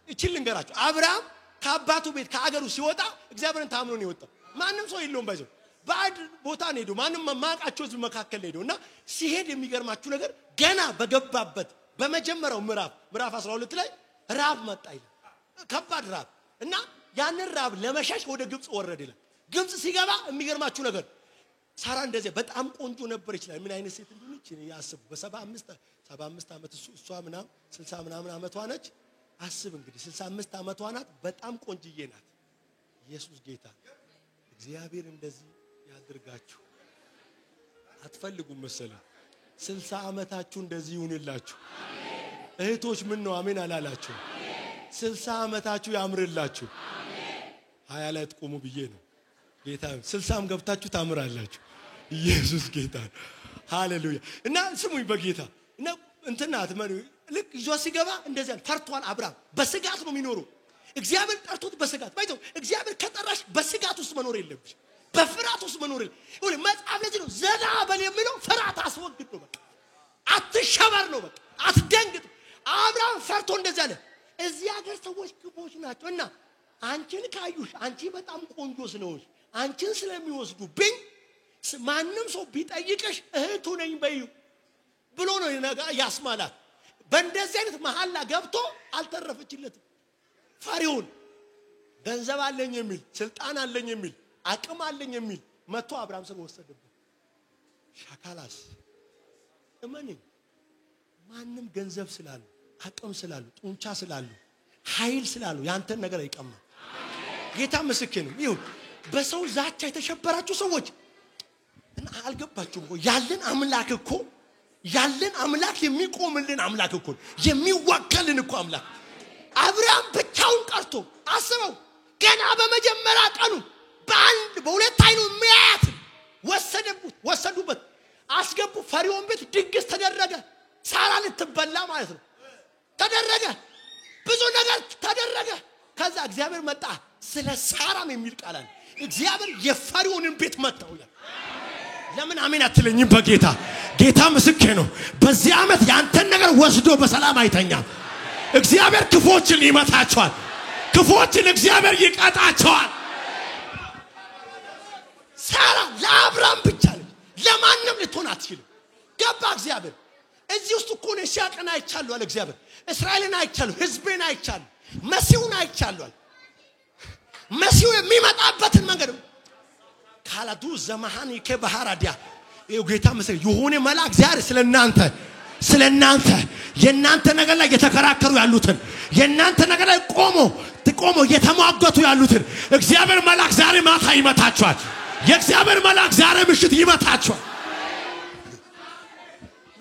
እቺል ልንገራችሁ አብርሃም ከአባቱ ቤት ከአገሩ ሲወጣ እግዚአብሔርን ታምኖ ነው የወጣው ማንንም ሰው የለውም ባይዘው ባድ ቦታ ነው ሄዶ ማንንም ማቃቸው ዝም መካከል ሄዶና ሲሄድ የሚገርማችሁ ነገር ገና በገባበት በመጀመሪያው ምዕራፍ 12 ላይ ራብ መጣ ይላል ከባድ ራብ እና ያንን ራብ ለመሸሽ ወደ ግብጽ ወረደ ይላል ግብጽ ሲገባ የሚገርማችሁ ነገር ሳራ እንደዚህ በጣም ቆንጆ ነበር ይችላል ምን አይነት ሴት እንደሆነች ያስቡ በ75 አመት እሷ ምናም 60 ምናምን አመቷ ነች አስብ እንግዲህ 65 አመቷ ናት በጣም ቆንጅዬ ናት ኢየሱስ ጌታ እግዚአብሔር እንደዚህ ያድርጋችሁ አትፈልጉም መሰለ 60 አመታችሁ እንደዚህ ይሁንላችሁ አሜን እህቶች ምን ነው አሜን አላላችሁ አሜን 60 አመታችሁ ያምርላችሁ አሜን 20 ላይ ተቆሙ ብዬ ነው ጌታ 60ም ገብታችሁ ታምራላችሁ ኢየሱስ ጌታ ሃሌሉያ እና ስሙኝ በጌታ እና እንትናት ማን ልክ ይዞ ሲገባ እንደዚህ ፈርቷል አብርሃም በስጋት ነው የሚኖረው እግዚአብሔር ጠርቶት በስጋት ባይተው እግዚአብሔር ከጠራሽ በስጋት ውስጥ መኖር የለብሽ በፍርሃት ውስጥ መኖር ይሁን መጽሐፍ ለዚህ ነው ዘና በል የሚለው ፍርሃት አስወግድ ነው በቃ አትሸበር ነው በቃ አትደንግጥ አብርሃም ፈርቶ እንደዚህ አለ እዚህ ሀገር ሰዎች ክፎች ናቸውና አንቺን ካዩሽ አንቺ በጣም ቆንጆ ስለሆንሽ አንቺን ስለሚወስዱብኝ ማንንም ሰው ቢጠይቅሽ እህቱ ነኝ በዩ ብሎ ነው ያስማላት በእንደዚህ አይነት መሐላ ገብቶ አልተረፈችለትም ፈሪውን ገንዘብ አለኝ የሚል ስልጣን አለኝ የሚል አቅም አለኝ የሚል መቶ አብርሃም ሰው ወሰደበት ሻካላስ እመኒ ማንንም ገንዘብ ስላሉ አቅም ስላሉ ጡንቻ ስላሉ ኃይል ስላሉ ያንተን ነገር አይቀማ ጌታ መስክር ነው ይሁን በሰው ዛቻ የተሸበራችሁ ሰዎች እና አልገባችሁም እኮ ያለን አምላክ የሚቆምልን አምላክ እኮ የሚዋጋልን እኮ አምላክ አብርሃም ብቻውን ቀርቶ አስበው ገና በመጀመሪያ ቀኑ በሁለት አይኑ የሚያያት ወሰዱበት አስገቡ ፈሪዖን ቤት ድግስ ተደረገ ሳራ ልትበላ ማለት ነው ተደረገ ብዙ ነገር ተደረገ ከዛ እግዚአብሔር መጣ ስለ ሳራም የሚል ቃል አለ እግዚአብሔር የፈሪዖንን ቤት መታው ለምን አሜን አትለኝም? በጌታ ጌታ ምስክሬ ነው። በዚህ ዓመት ያንተን ነገር ወስዶ በሰላም አይተኛም። እግዚአብሔር ክፎችን ይመታቸዋል። ክፎችን እግዚአብሔር ይቀጣቸዋል። ሳራ ለአብርሃም ብቻ ነው፣ ለማንም ልትሆን አትችልም። ገባ እግዚአብሔር እዚህ ውስጥ እኮ ነው ሲያቀና አይቻለሁ አለ እግዚአብሔር። እስራኤልን አይቻለሁ፣ ህዝቤን አይቻለሁ፣ መሲሁን አይቻለሁ። መሲሁ የሚመጣበትን መንገድ ካላዱ ዘመሃን ይከባሃራዲያ የጌታ ምስል የሆነ መልአክ ዛሬ ስለናንተ የናንተ ነገር ላይ የተከራከሩ ያሉትን የናንተ ነገር ላይ ቆሞ የተሟገቱ ያሉትን እግዚአብሔር መልአክ ዛሬ ማታ ይመታቸዋል። የእግዚአብሔር መልአክ ዛሬ ምሽት ይመታቸዋል።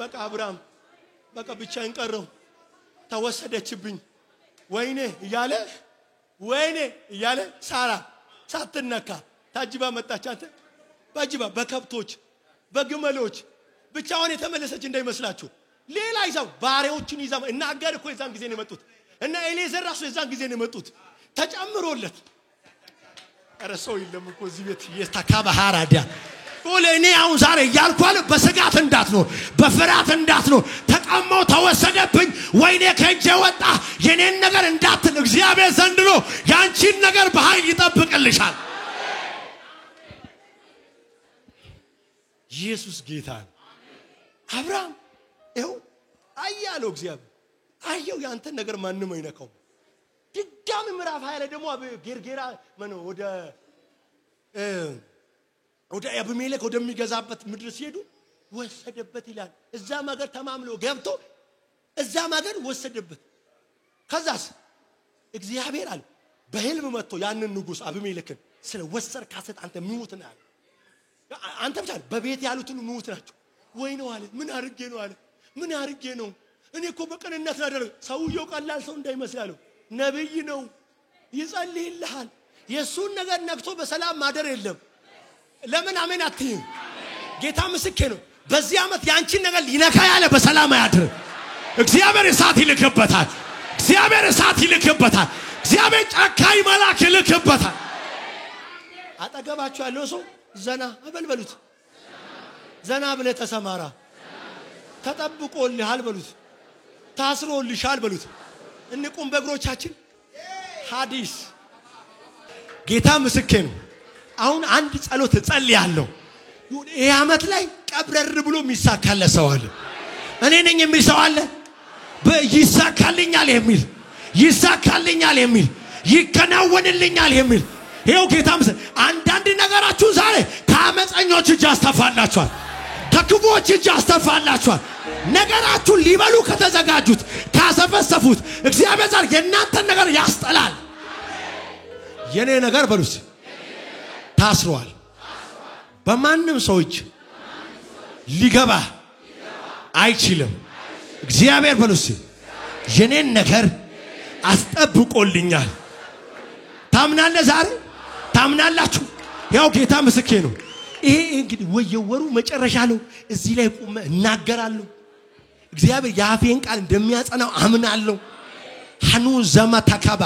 በቃ አብርሃም በቃ ብቻዬን ቀረው ተወሰደችብኝ ወይኔ እያለ ሳራ ሳትነካ ታጅባ መጣች። አንተ ባጅባ በከብቶች በግመሎች ብቻውን የተመለሰች እንዳይመስላችሁ ሌላ ይዛው ባሪያዎችን ይዛው እና አጋር እኮ የዛን ጊዜ ነው የመጡት እና ኤሊዘር ራሱ የዛን ጊዜ ነው የመጡት ተጨምሮለት አረሰው ይለም እኮ እዚህ ቤት የታካባሃራዲያ ወለኔ አሁን ዛሬ ያልኳል በስጋት እንዳትኖር በፍርሃት እንዳትኖር ተቀማው ተወሰደብኝ ወይኔ ከእጄ ወጣ የኔን ነገር እንዳትል እግዚአብሔር ዘንድሮ ያንቺን ነገር በኃይል ይጠብቅልሻል። ኢየሱስ ጌታ አብርሃም ይኸው አያለው እግዚአብሔር አየው ያንተን ነገር ማንንም አይነካው። ድጋሚ ምዕራፍ 20 ላይ ደግሞ ጌርጌራ ወደ አቢሜሌክ ወደሚገዛበት ምድር ሲሄዱ ወሰደበት ይላል። እዛ ማገር ተማምሎ ገብቶ እዛ ማገር ወሰደበት። ከዛስ እግዚአብሔር አለ በህልም መጥቶ ያንን ንጉስ አቢሜሌክን ስለ ወሰር ካሰት አንተ ምውት ነህ አንተ ብቻ በቤት ያሉት ሁሉ ምውት ናቸው ወይ ነው አለ። ምን አርጌ ነው እኔ እኮ በቀንነት ናደረ ሰውየው ቀላል ሰው እንዳይመስላል ነብይ ነው ይጸልይልሃል። የሱን ነገር ነክቶ በሰላም ማደር የለም። ለምን አሜን አትይም? ጌታ ምስክሬ ነው። በዚህ ዓመት ያንቺን ነገር ሊነካ ያለ በሰላም ያድር። እግዚአብሔር እሳት ይልክበታል። እግዚአብሔር ጫካይ መልአክ ይልክበታል። አጠገባችሁ ያለው ሰው ዘና አበልበሉት። ዘና ብለህ ተሰማራ ተጠብቆልሃል በሉት። ታስሮልሻል በሉት። እንቁም በእግሮቻችን ሐዲስ ጌታ ምስክሬ ነው። አሁን አንድ ጸሎት ጸልያለሁ። ይሄ ዓመት ላይ ቀብረር ብሎ የሚሳካለ ሰው አለ። እኔ ነኝ የሚል ሰው አለ። ይሳካልኛል የሚል ይከናወንልኛል የሚል ይሄው ጌታ ምስክሬ አንዳንድ ነገራችሁ ዛሬ ከአመፀኞች እጅ አስተፋላችኋል። ከክፉዎች እጅ አስተፋላችኋል። ነገራችሁ ሊበሉ ከተዘጋጁት ካሰፈሰፉት እግዚአብሔር ዛሬ የእናንተን ነገር ያስጠላል። የኔ ነገር በሉስ ታስሯል። በማንም ሰው እጅ ሊገባ አይችልም። እግዚአብሔር በሉስ የኔን ነገር አስጠብቆልኛል። ታምናለህ? ዛሬ ታምናላችሁ? ያው ጌታ ምስክሬ ነው። ይሄ እንግዲህ ወየወሩ መጨረሻ ነው። እዚህ ላይ ቆመ እናገራለሁ። እግዚአብሔር ያፌን ቃል እንደሚያጸናው አምናለሁ። ሐኑ ዘማታካባ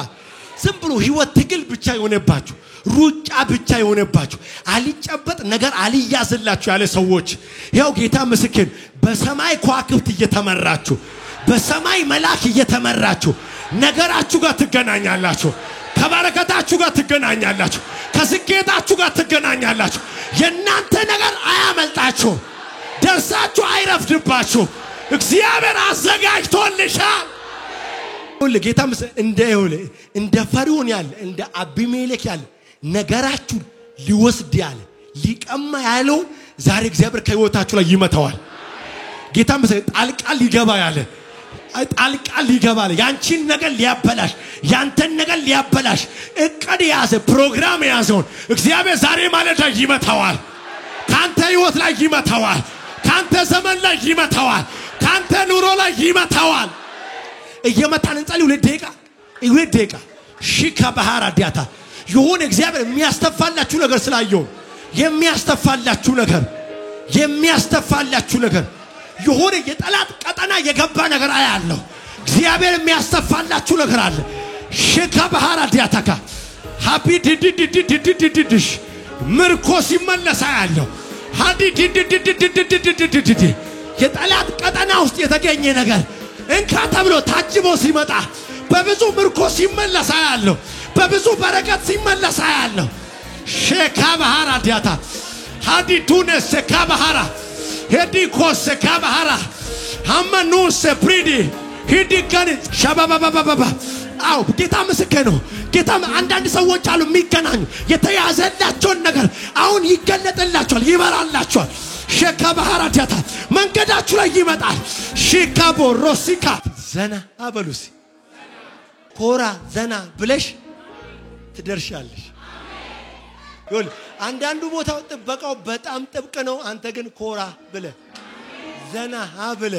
ዝም ብሎ ህይወት ትግል ብቻ የሆነባችሁ ሩጫ ብቻ የሆነባችሁ አልጨበጥ ነገር አልያዝላችሁ ያለ ሰዎች ያው ጌታ ምስክሬ በሰማይ ከዋክብት እየተመራችሁ በሰማይ መልአክ እየተመራችሁ ነገራችሁ ጋር ትገናኛላችሁ። ከበረከታችሁ ጋር ትገናኛላችሁ። ከስኬታችሁ ጋር ትገናኛላችሁ። የናንተ ነገር አያመልጣችሁ። ደርሳችሁ አይረፍድባችሁ። እግዚአብሔር አዘጋጅቶልሻል። ሁሉ ጌታ እንደ ፈርዖን ያለ እንደ አቢሜሌክ ያለ ነገራችሁ ሊወስድ ያለ ሊቀማ ያለው ዛሬ እግዚአብሔር ከህይወታችሁ ላይ ይመታዋል። ጌታ ጣልቃ ሊገባ ያለ ያንቺን ነገር ሊያበላሽ ያንተን ነገር ሊያበላሽ እቅድ ያዘ ፕሮግራም ያዘውን እግዚአብሔር ዛሬ ማለዳ ይመታዋል። ካንተ ህይወት ላይ ይመታዋል። ካንተ ዘመን ላይ ይመታዋል። ካንተ ኑሮ ላይ ይመታዋል። እየመታን እንጸልይ 2 ደቂቃ ሺካ ባህራ ዲያታ ይሁን እግዚአብሔር የሚያስተፋላችሁ ነገር ስላየው የሚያስተፋላችሁ ነገር ይሁን የጠላት ቀጠና የገባ ነገር አያለሁ። እግዚአብሔር የሚያስተፋላችሁ ነገር አለ። ሺካ ባህራ ዲያታካ ሃፒ ዲዲዲዲዲዲዲሽ ምርኮ ሲመለስ አያለሁ። ሃዲ ዲዲዲዲዲዲዲዲዲ የጠላት ቀጠና ውስጥ የተገኘ ነገር እንካ ተብሎ ታጅቦ ሲመጣ በብዙ ምርኮ ሲመለስ አያለሁ በብዙ በረከት ሲመለስ አያለሁ ሼካ ባህራ ዲያታ ሃዲ ቱነስ ካባሃራ ሄዲ ኮስ ካባሃራ ሃማኑስ ፕሪዲ ሂዲ ጋኒ ሻባባባባባ አው ጌታ ምስክር ነው ጌታ አንዳንድ ሰዎች አሉ የሚገናኙ የተያዘላቸውን ነገር አሁን ይገለጥላቸዋል ይበራላቸዋል ሼካ ባህራ ዲያታ መንገዳችሁ ላይ ይመጣል ሺካቦ ሮሲካ ዘና አበሉስ ኮራ ዘና ብለሽ ትደርሻለሽ ይሁን አንዳንዱ ቦታው ጥበቃው በጣም ጥብቅ ነው አንተ ግን ኮራ ብለ ዘና ብለ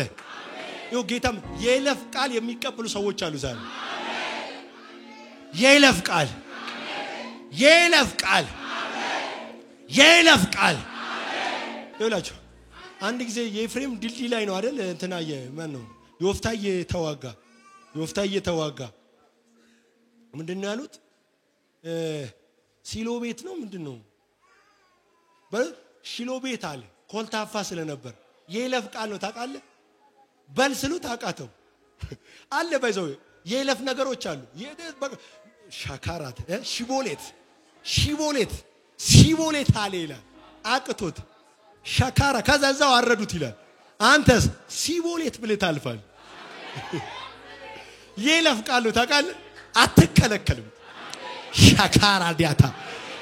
ይው ጌታም የይለፍ ቃል የሚቀበሉ ሰዎች አሉ ዛሬ የይለፍ ቃል የይለፍ ቃል የይለፍ ቃል ይውላችሁ አንድ ጊዜ የኤፍሬም ድልድይ ላይ ነው አይደል እንትናየ ማን ነው ዮፍታዬ ተዋጋ ምንድነው ያሉት ሲሎ ቤት ነው ምንድነው በሽሎ ቤት አለ ኮልታፋ ስለነበር የይለፍ ቃል ነው ታውቃለህ በልስሉ ታውቃተው አለ ባይዘው የይለፍ ነገሮች አሉ ሻካራት ሺቦሌት አለ ይላል አቅቶት ሻካራ ከዛዛው አረዱት ይላል አንተስ ሲቦሌት ብለህ ታልፋል የይለፍ ቃል ነው ታውቃለህ አትከለከልም ሻካራ ዲያታ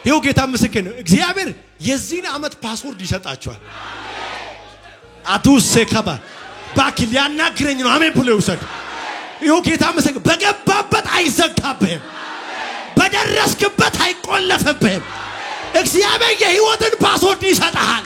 ይው ጌታ ምስክር ነው እግዚአብሔር የዚህን አመት ፓስወርድ ይሰጣቸዋል አቱስ ከባ ባኪል ያናግረኝ ነው አሜን ብለው ይሰጥ ይው ጌታ ምስክር በገባበት አይዘጋብህም በደረስክበት አይቆለፍብህም እግዚአብሔር የህይወትን ፓስወርድ ይሰጣል